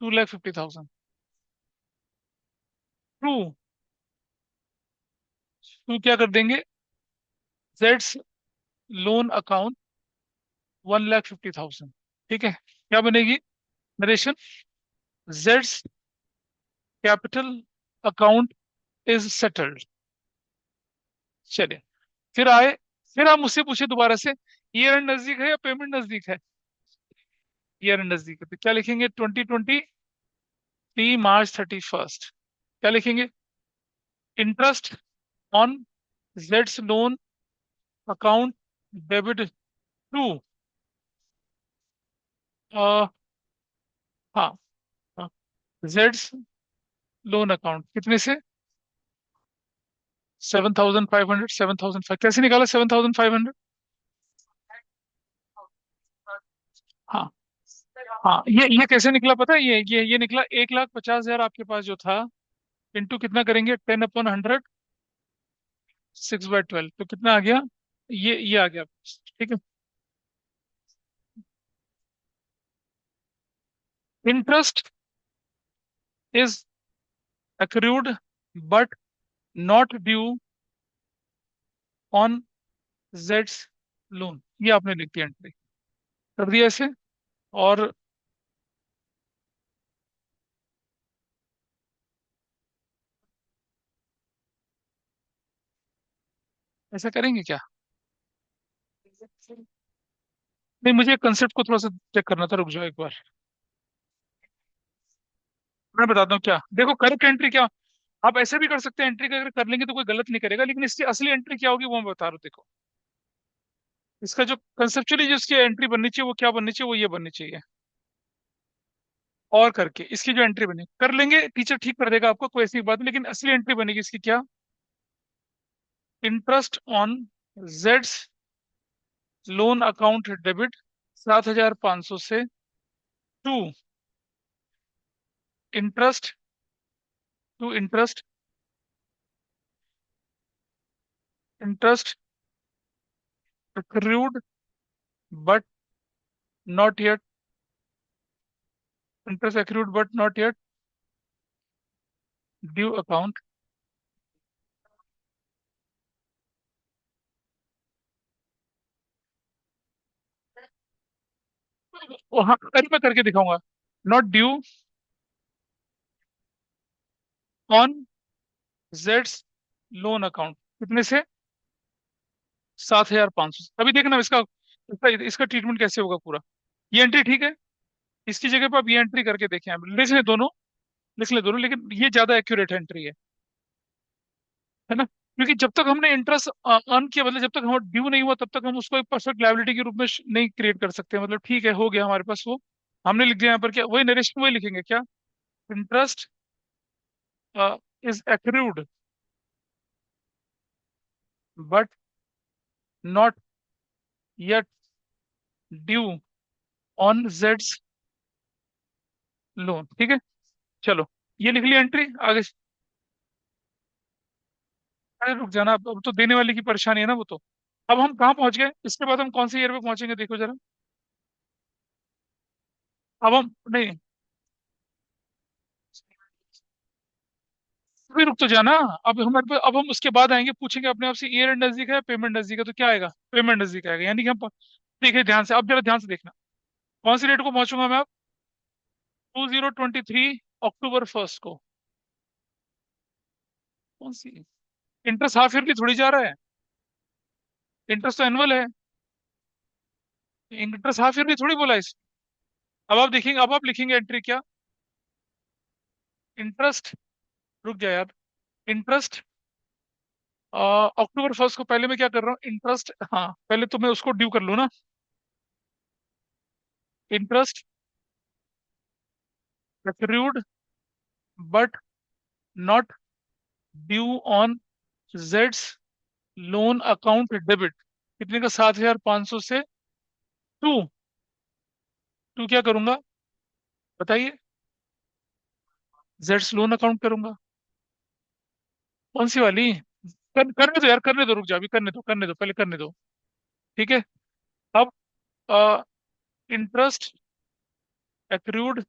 2,50,000। टू टू क्या कर देंगे, जेड्स लोन अकाउंट 1,50,000। ठीक है, क्या बनेगी narration, Jades capital account is settled. चलिए, फिर आए, फिर आप मुझसे पूछे दोबारा से, ईयर एंड नजदीक है या पेमेंट नजदीक है। ईयर एंड नजदीक है तो क्या लिखेंगे, 2023 March 31। क्या लिखेंगे, इंटरेस्ट ऑन जेड्स लोन अकाउंट डेबिट टू, हाँ, जेड्स लोन अकाउंट कितने से, 7,500, 7,500 कैसे निकाला, 7,500। हाँ हाँ, ये कैसे निकला पता है, ये निकला, 1,50,000 आपके पास जो था, इंटू कितना करेंगे, 10/100, 6/12, तो कितना आ गया, ये आ गया। ठीक है, interest is accrued but not due on जेड्स लोन, ये आपने लिख दिया, एंट्री कर दिया ऐसे। और ऐसा करेंगे क्या, नहीं मुझे कंसेप्ट को थोड़ा सा चेक करना था, रुक जाओ एक बार। मैं बताता हूँ क्या, देखो करेक्ट एंट्री क्या, आप ऐसे भी कर सकते हैं, एंट्री अगर कर लेंगे तो कोई गलत नहीं करेगा, लेकिन इसकी असली एंट्री क्या होगी वो मैं बता रहा हूँ, देखो। इसका जो कंसेप्चुअली जो इसकी एंट्री बननी चाहिए वो क्या बननी चाहिए, वो ये बननी चाहिए। और करके इसकी जो एंट्री बनी कर लेंगे, टीचर ठीक कर देगा आपको, कोई ऐसी बात नहीं, लेकिन असली एंट्री बनेगी इसकी क्या, इंटरेस्ट ऑन जेड्स लोन अकाउंट डेबिट 7,500 से, to interest, to interest, interest accrued but not yet, interest accrued but not yet due account. हाँ, अरे मैं करके दिखाऊंगा। नॉट ड्यू ऑन जेड्स लोन अकाउंट, कितने से? 7,500। अभी देखना इसका इसका ट्रीटमेंट कैसे होगा पूरा। ये एंट्री ठीक है, इसकी जगह पे आप ये एंट्री करके देखें, आप लिख ले दोनों, लिख ले दोनों, लेकिन ये ज्यादा एक्यूरेट एंट्री है ना? क्योंकि जब तक हमने इंटरेस्ट अर्न किया, मतलब जब तक हमारा ड्यू नहीं हुआ, तब तक हम उसको एक परफेक्ट लायबिलिटी के रूप में नहीं क्रिएट कर सकते। मतलब ठीक है, हो गया हमारे पास वो, हमने लिख दिया यहाँ पर, क्या वही नरेशन वही लिखेंगे क्या? Interest is accrued but not yet due on जेड्स लोन, ठीक है। चलो, ये लिख लिया एंट्री आगे। अरे रुक जाना, अब तो देने वाले की परेशानी है ना वो तो। अब हम कहाँ पहुंच गए? इसके बाद हम कौन से ईयर पे पहुंचेंगे, देखो जरा। अब हम नहीं, अभी रुक तो जाना। अब हमारे पे, अब हम उसके बाद आएंगे, पूछेंगे अपने आप से ईयर एंड नजदीक है, पेमेंट नजदीक है, तो क्या आएगा? पेमेंट नजदीक आएगा, यानी कि हम देखिए ध्यान से, अब जरा ध्यान से देखना। कौन सी डेट को पहुंचूंगा मैं अब? 2023 अक्टूबर 1 को। कौन सी? इंटरेस्ट हाफ ईयर की थोड़ी जा रहा है, इंटरेस्ट तो एनुअल है। इंटरेस्ट हाफ ईयर की थोड़ी बोला इस। अब आप देखेंगे, अब आप लिखेंगे एंट्री क्या? इंटरेस्ट, रुक जा यार। इंटरेस्ट अक्टूबर 1 को, पहले मैं क्या कर रहा हूँ, इंटरेस्ट, हाँ पहले तो मैं उसको ड्यू कर लूँ ना। Interest accrued but not due on जेड्स लोन अकाउंट डेबिट, कितने का? 7,500 से टू, टू क्या करूंगा बताइए? जेड्स लोन अकाउंट करूंगा। कौन सी वाली? करने दो यार, करने दो, रुक जा, अभी करने दो, करने दो, पहले करने दो। ठीक है। अब interest accrued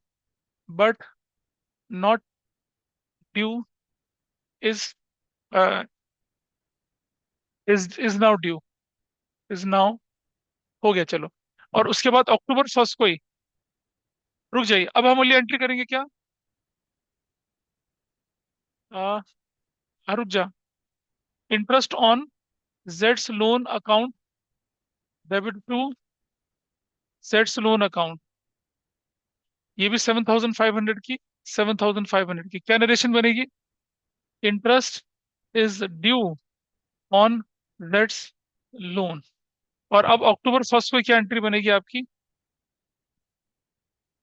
but not due is is now due, is now, हो गया चलो। और उसके बाद अक्टूबर 1 को ही, रुक जाइए, अब हम अगली एंट्री करेंगे क्या? आ, रुक जा। इंटरेस्ट ऑन जेड्स loan account debit to Jades loan account, ये भी 7,500 की, 7,500 की क्या नरेशन बनेगी? इंटरेस्ट इज ड्यू ऑन जेड्स लोन। और अब अक्टूबर 1 को क्या एंट्री बनेगी आपकी?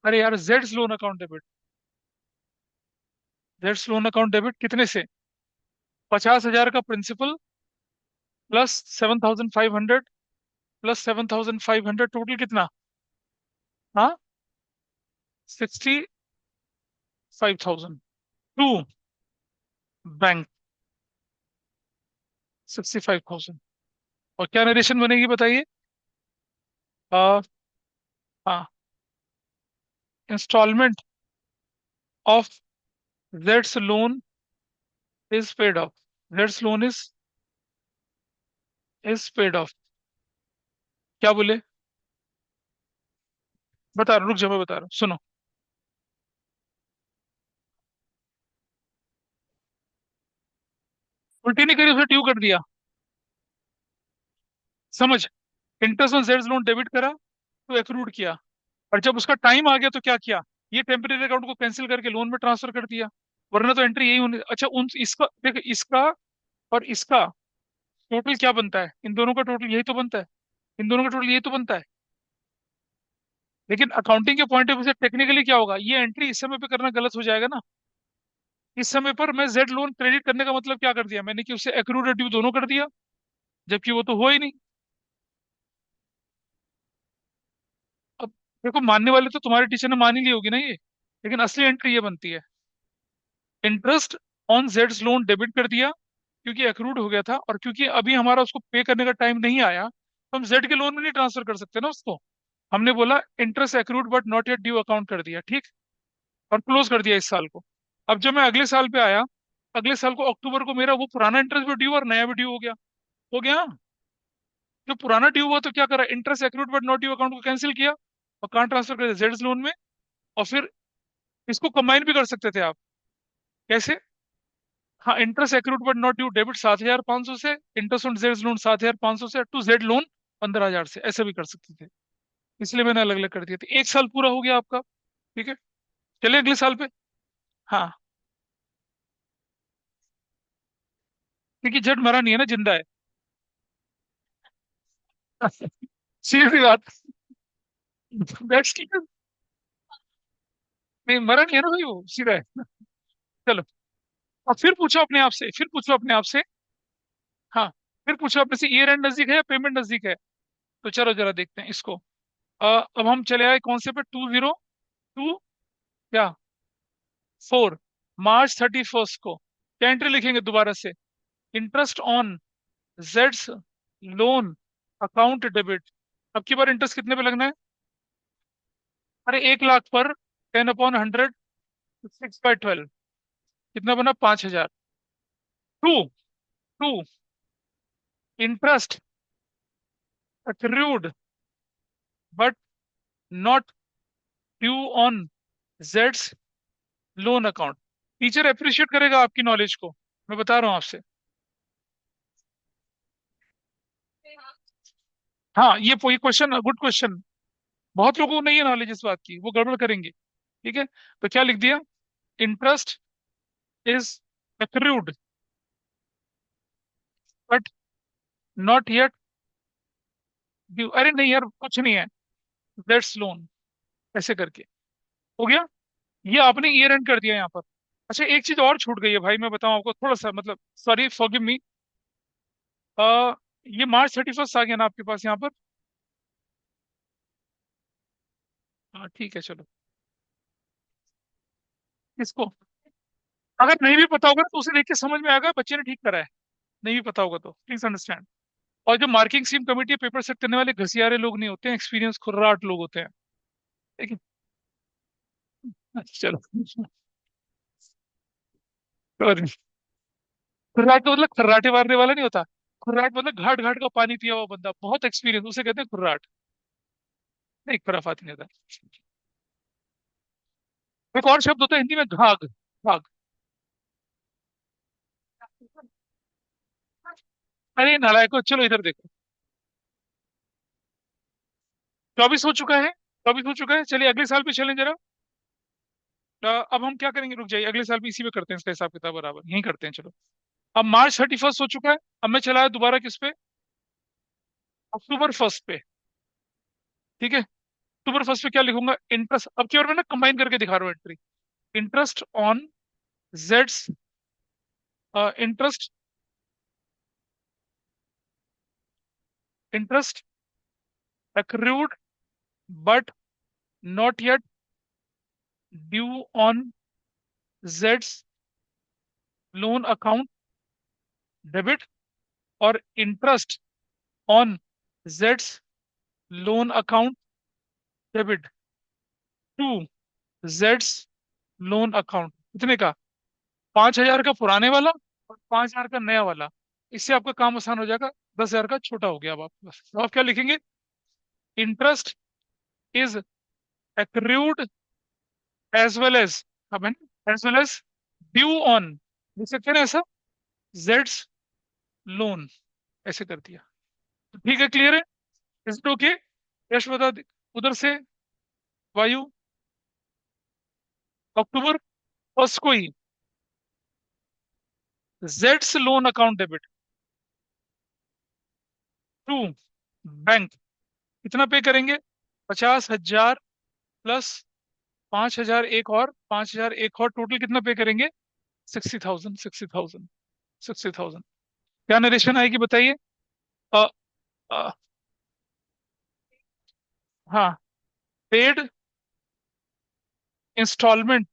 अरे यार, Jades loan account debit, Jades loan account debit कितने से? 50,000 का प्रिंसिपल प्लस 7,500 प्लस 7,500, टोटल कितना? हाँ, 65,000 टू बैंक, 65,000। और क्या नरेशन बनेगी बताइए? आ, हाँ, इंस्टॉलमेंट ऑफ जेड्स लोन इज पेड ऑफ, जेड्स लोन इज पेड ऑफ। क्या बोले? बता रहा हूँ, रुक जा, मैं बता रहा हूँ, सुनो। उल्टी नहीं करी, उसे ड्यू कर दिया, समझ? इंटरेस्ट ऑन जेड्स लोन डेबिट करा तो एक्रूड किया, और जब उसका टाइम आ गया तो क्या किया? ये टेम्परेरी अकाउंट को कैंसिल करके लोन में ट्रांसफर कर दिया। वरना तो एंट्री यही होनी। अच्छा, उन इसका देख, इसका और इसका टोटल क्या बनता है? इन दोनों का टोटल यही तो बनता है, इन दोनों का टोटल यही तो बनता है। लेकिन अकाउंटिंग के पॉइंट ऑफ व्यू से टेक्निकली क्या होगा, ये एंट्री इस समय पे करना गलत हो जाएगा ना। इस समय पर मैं जेड लोन क्रेडिट करने का मतलब क्या कर दिया मैंने, कि उससे एक्रूड और ड्यू दोनों कर दिया, जबकि वो तो हुआ ही नहीं। अब देखो, मानने वाले तो तुम्हारे टीचर ने मान ही ली होगी ना ये, लेकिन असली एंट्री ये बनती है। इंटरेस्ट ऑन जेड्स लोन डेबिट कर दिया, क्योंकि एक्रूड हो गया था, और क्योंकि अभी हमारा उसको पे करने का टाइम नहीं आया, तो हम जेड के लोन में नहीं ट्रांसफर कर सकते ना उसको। हमने बोला interest accrued but not yet due account कर दिया, ठीक, और क्लोज कर दिया इस साल को। अब जब मैं अगले साल पे आया, अगले साल को अक्टूबर को मेरा वो पुराना इंटरेस्ट भी ड्यू और नया भी ड्यू हो गया। हो गया। जो पुराना ड्यू हुआ तो क्या करा, interest accrued but not due account को कैंसिल किया और कहाँ ट्रांसफर कर दिया, जेड्स लोन में। और फिर इसको कंबाइन भी कर सकते थे आप। कैसे? हाँ, interest accrued but not due debit 7,500 से, इंटरेस्ट ऑन जेड लोन 7,500 से, टू जेड लोन 15,000 से, ऐसे भी कर सकते थे। इसलिए मैंने अलग अलग कर दिया था। एक साल पूरा हो गया आपका, ठीक है। चलिए अगले साल पे। हाँ, क्योंकि जेड मरा नहीं है ना, जिंदा है। सीधी बात। That's clear. नहीं, मरा नहीं है ना भाई, वो सीधा है। चलो, अब फिर पूछो अपने आप से, फिर पूछो अपने आप से। हाँ, फिर पूछो अपने से, ईयर एंड नजदीक है या पेमेंट नजदीक है? तो चलो जरा देखते हैं इसको। अब हम चले आए कौन से पे, 202 क्या 4 मार्च 31 को क्या एंट्री लिखेंगे दोबारा से? इंटरेस्ट ऑन जेड्स लोन अकाउंट डेबिट। अब की बार इंटरेस्ट कितने पे लगना है? अरे 1 लाख पर 10/100, 6/12, कितना बना, 5,000। To to interest accrued but not due on जेड्स लोन अकाउंट। टीचर अप्रिशिएट करेगा आपकी नॉलेज को, मैं बता रहा हूँ आपसे। हाँ, ये क्वेश्चन गुड क्वेश्चन। बहुत लोगों को नहीं है नॉलेज इस बात की, वो गड़बड़ करेंगे। ठीक है, तो क्या लिख दिया? Interest is accrued but not yet due. अरे नहीं यार, कुछ नहीं है, दैट्स लोन, ऐसे करके। हो गया। ये आपने ईयर एंड कर दिया यहाँ पर। अच्छा, एक चीज और छूट गई है भाई, मैं बताऊं आपको, थोड़ा सा मतलब, सॉरी फॉरगिव मी। ये March 31 आ गया ना आपके पास यहाँ पर? हाँ ठीक है, चलो। इसको अगर नहीं भी पता होगा तो उसे देख के समझ में आएगा बच्चे ने ठीक करा है। नहीं भी पता होगा तो प्लीज अंडरस्टैंड। और जो मार्किंग स्कीम कमेटी है, पेपर सेट करने वाले घसियारे लोग नहीं होते हैं, एक्सपीरियंस खुर्राट लोग होते हैं। ठीक है, चलो। और खुर्राट का मतलब खर्राटे मारने वाला नहीं होता। खुर्राट मतलब घाट घाट का पानी पिया हुआ बंदा, बहुत एक्सपीरियंस, उसे कहते हैं खुर्राट। नहीं, खुराफात नहीं होता। एक और शब्द होता है हिंदी में, घाघ। घाघ। अरे नालायको, चलो इधर देखो। 24 हो चुका है। 24 हो चुका है, चलिए अगले साल पे चलें जरा। अब हम क्या करेंगे, रुक जाइए, अगले साल भी इसी में करते हैं, इसका हिसाब किताब बराबर यही करते हैं, चलो। अब March 31 हो चुका है। अब मैं चला है दोबारा किस पे, October 1 पे। ठीक है, October 1 पे क्या लिखूंगा, इंटरेस्ट, अब की बार मैं ना कंबाइन करके दिखा रहा हूँ entry. Interest on Jades, interest, interest accrued but not yet due on जेड्स लोन अकाउंट डेबिट, और इंटरेस्ट ऑन जेड्स loan account debit to Jades loan account. कितने का? 5,000 का पुराने वाला और 5,000 का नया वाला। इससे आपका काम आसान हो जाएगा। 10,000 का छोटा हो गया अब आपके पास। तो आप क्या लिखेंगे? Interest is accrued as well as, अब है as well as due on, लिख सकते हैं ना ऐसा, जेड्स लोन, ऐसे कर दिया। तो ठीक है, क्लियर है? Is it okay? यश बता उधर से। वायु, October 1 को ही जेड्स loan account debit to bank, कितना पे करेंगे? 50,000 प्लस 5,000 एक और, 5,000 एक और, टोटल कितना पे करेंगे? 60,000, 60,000, 60,000। क्या नरेशन आएगी बताइए? अ, अ, हाँ, पेड इंस्टॉलमेंट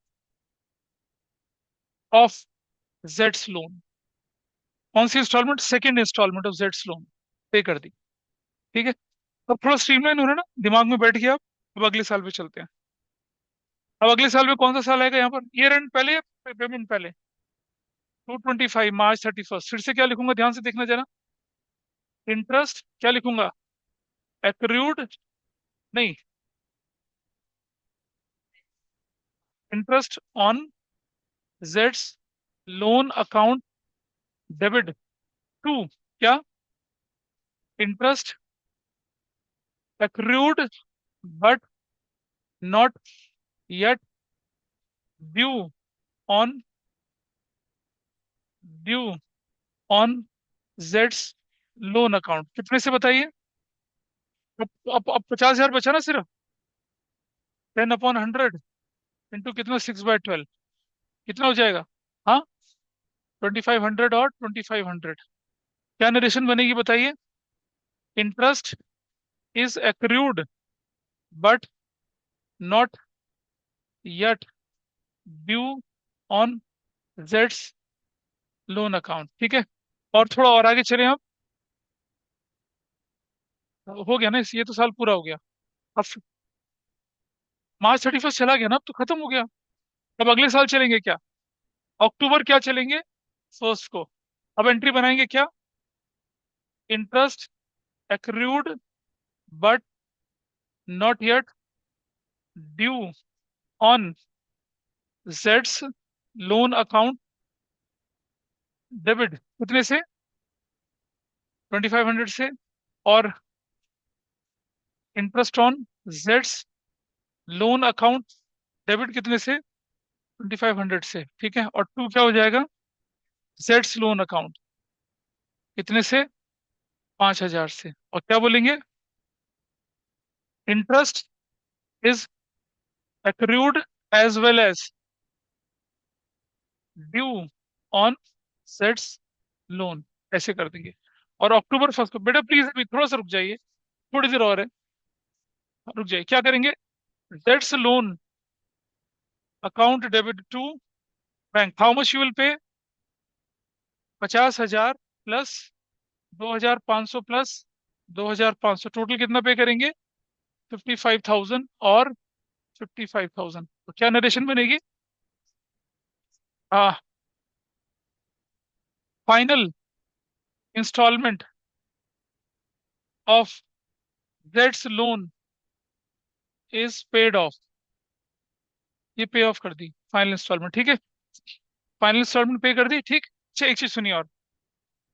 ऑफ जेड्स लोन। कौन सी इंस्टॉलमेंट? सेकेंड इंस्टॉलमेंट ऑफ जेड्स लोन पे कर दी। ठीक है। अब थोड़ा स्ट्रीमलाइन हो रहा है ना, दिमाग में बैठ गया। अब अगले साल पे चलते हैं। अब अगले साल में कौन सा साल आएगा यहाँ पर, ईयर एंड पहले या पेमेंट पहले? 225 March 31 फिर से क्या लिखूंगा, ध्यान से देखना जरा। इंटरेस्ट क्या लिखूंगा, एक्रूड, नहीं, इंटरेस्ट ऑन जेड्स लोन अकाउंट डेबिट टू, क्या, interest accrued but not yet due on, due on जेड्स लोन अकाउंट, कितने से बताइए। अब 50,000 बचा ना सिर्फ। 10/100 इंटू कितना, 6/12, कितना हो जाएगा। हाँ, 2500 और 2500, क्या नरेशन बनेगी बताइए। Interest is accrued but not yet due on जेड्स लोन अकाउंट, ठीक है। और थोड़ा और आगे चले हम। हो गया ना, ये तो साल पूरा हो गया। अब March 31 चला गया ना, अब तो खत्म हो गया। अब अगले साल चलेंगे क्या, अक्टूबर क्या चलेंगे, फर्स्ट को। अब एंट्री बनाएंगे क्या, interest accrued but not yet due on जेड्स लोन अकाउंट डेबिट, कितने से, 2500 से। और इंटरेस्ट ऑन जेड्स लोन अकाउंट डेबिट कितने से, 2500 से, ठीक है। और टू क्या हो जाएगा, जेड्स लोन अकाउंट, कितने से, 5,000 से। और क्या बोलेंगे, interest is accrued as well as due on sets loan, ऐसे कर देंगे। और अक्टूबर फर्स्ट को, बेटा प्लीज अभी थोड़ा सा रुक जाइए, थोड़ी देर और है, रुक जाइए। क्या करेंगे, सेट्स loan account debit to bank, how much you will pay, 50,000 plus 2,500 plus 2,500, total कितना पे करेंगे, 55,000 और 55,000। तो क्या नरेशन बनेगी, फाइनल इंस्टॉलमेंट ऑफ जेड्स लोन इज पेड ऑफ, ये पे ऑफ कर दी फाइनल इंस्टॉलमेंट, ठीक है। फाइनल इंस्टॉलमेंट पे कर दी, ठीक। अच्छा एक चीज सुनिए और,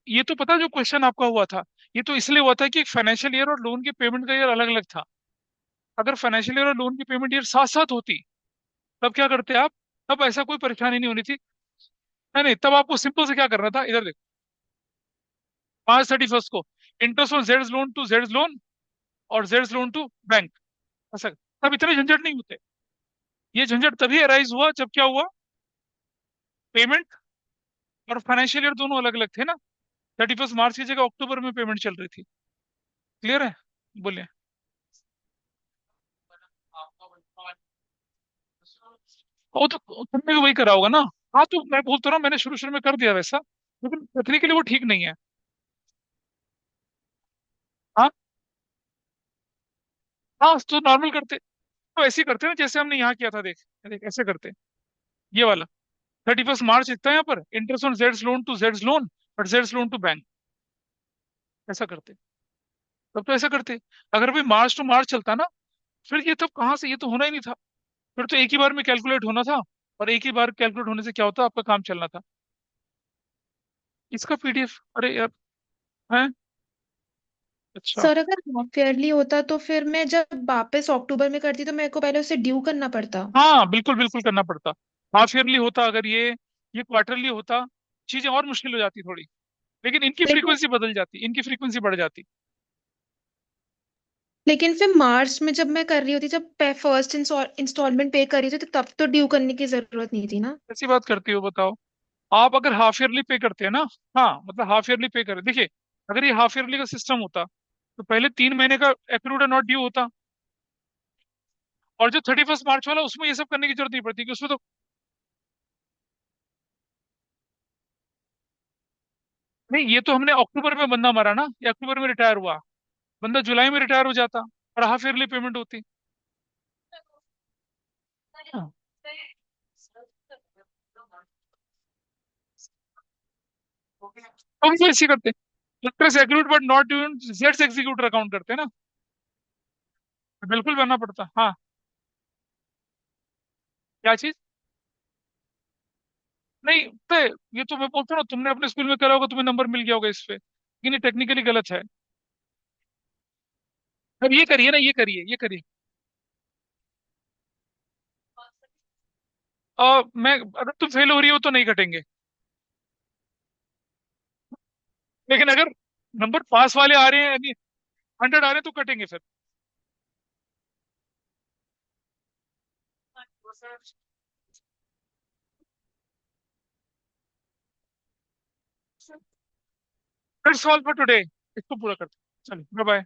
ये तो पता जो क्वेश्चन आपका हुआ था, ये तो इसलिए हुआ था कि फाइनेंशियल ईयर और लोन की पेमेंट का ईयर अलग अलग था। अगर फाइनेंशियल ईयर और लोन की पेमेंट ईयर साथ साथ होती, तब क्या करते आप, तब ऐसा कोई परेशानी नहीं होनी थी। नहीं नहीं, तब आपको सिंपल से क्या करना था, इधर देखो, March 31 को इंटरेस्ट ऑन जेड्स लोन टू जेड्स लोन और जेड्स लोन टू बैंक, ऐसा। तब इतने झंझट नहीं होते। ये झंझट तभी अराइज हुआ जब क्या हुआ, पेमेंट और फाइनेंशियल ईयर दोनों अलग अलग थे ना। 31 मार्च की जगह अक्टूबर में पेमेंट चल रही थी। क्लियर है, बोलिए। वो तो तुमने भी वही करा होगा ना। हाँ तो मैं बोलता रहा हूँ, मैंने शुरू शुरू में कर दिया वैसा, लेकिन टेक्निकली वो ठीक नहीं है। हाँ, हाँ तो नॉर्मल करते, तो ऐसे ही करते ना जैसे हमने यहाँ किया था, देख देख ऐसे करते, ये वाला। 31 मार्च लिखता है यहाँ पर, इंटरेस्ट ऑन जेड्स loan to Jades loan but Jades loan to bank, ऐसा करते। तब तो ऐसा करते, अगर भाई मार्च टू मार्च चलता ना, फिर ये तब कहाँ से, ये तो होना ही नहीं था। फिर तो एक ही बार में कैलकुलेट होना था, और एक ही बार कैलकुलेट होने से क्या होता, आपका काम चलना था। इसका पीडीएफ, अरे यार, है, अच्छा। सर अगर हाफ ईयरली होता तो फिर मैं जब वापस अक्टूबर में करती तो मेरे को पहले उसे ड्यू करना पड़ता। हाँ बिल्कुल बिल्कुल करना पड़ता। हाफ ईयरली होता अगर ये क्वार्टरली होता, चीजें और मुश्किल हो जाती थोड़ी। लेकिन इनकी लेकिन फ्रीक्वेंसी बदल जाती, इनकी फ्रीक्वेंसी बढ़ जाती। लेकिन फिर मार्च में जब मैं कर रही होती, जब फर्स्ट इंस्टॉलमेंट पे कर रही थी, तो तब तो ड्यू करने की जरूरत नहीं थी ना। ऐसी बात करती हो बताओ, आप अगर हाफ ईयरली पे करते हैं ना, हाँ मतलब हाफ ईयरली पे करें, देखिए, अगर ये हाफ ईयरली का सिस्टम होता, तो पहले 3 महीने का एक्रूड और नॉट ड्यू होता। और जो 31 मार्च वाला, उसमें ये सब करने की जरूरत नहीं पड़ती, कि उसमें तो, नहीं ये तो हमने अक्टूबर में बंदा मारा ना, ये अक्टूबर में रिटायर हुआ, बंदा जुलाई में रिटायर हो जाता और हाफ ईयरली पेमेंट होती। हाँ। हम तो ऐसे करते हैं, plus agreed but not due jets executor account करते हैं ना। बिल्कुल बनना पड़ता, हाँ। क्या चीज? नहीं तो ये तो मैं बोलता हूँ ना, तुमने अपने स्कूल में करा होगा, तुम्हें नंबर मिल गया होगा इस पे, लेकिन ये टेक्निकली गलत है। अब ये करिए ना, ये करिए, ये करिए। और मैं, अगर तुम फेल हो रही हो तो नहीं कटेंगे, लेकिन अगर नंबर पास वाले आ रहे हैं, यानी 100 आ रहे हैं, तो कटेंगे फिर। दैट्स ऑल फॉर टुडे, इसको पूरा करते हैं। चलिए, बाय बाय।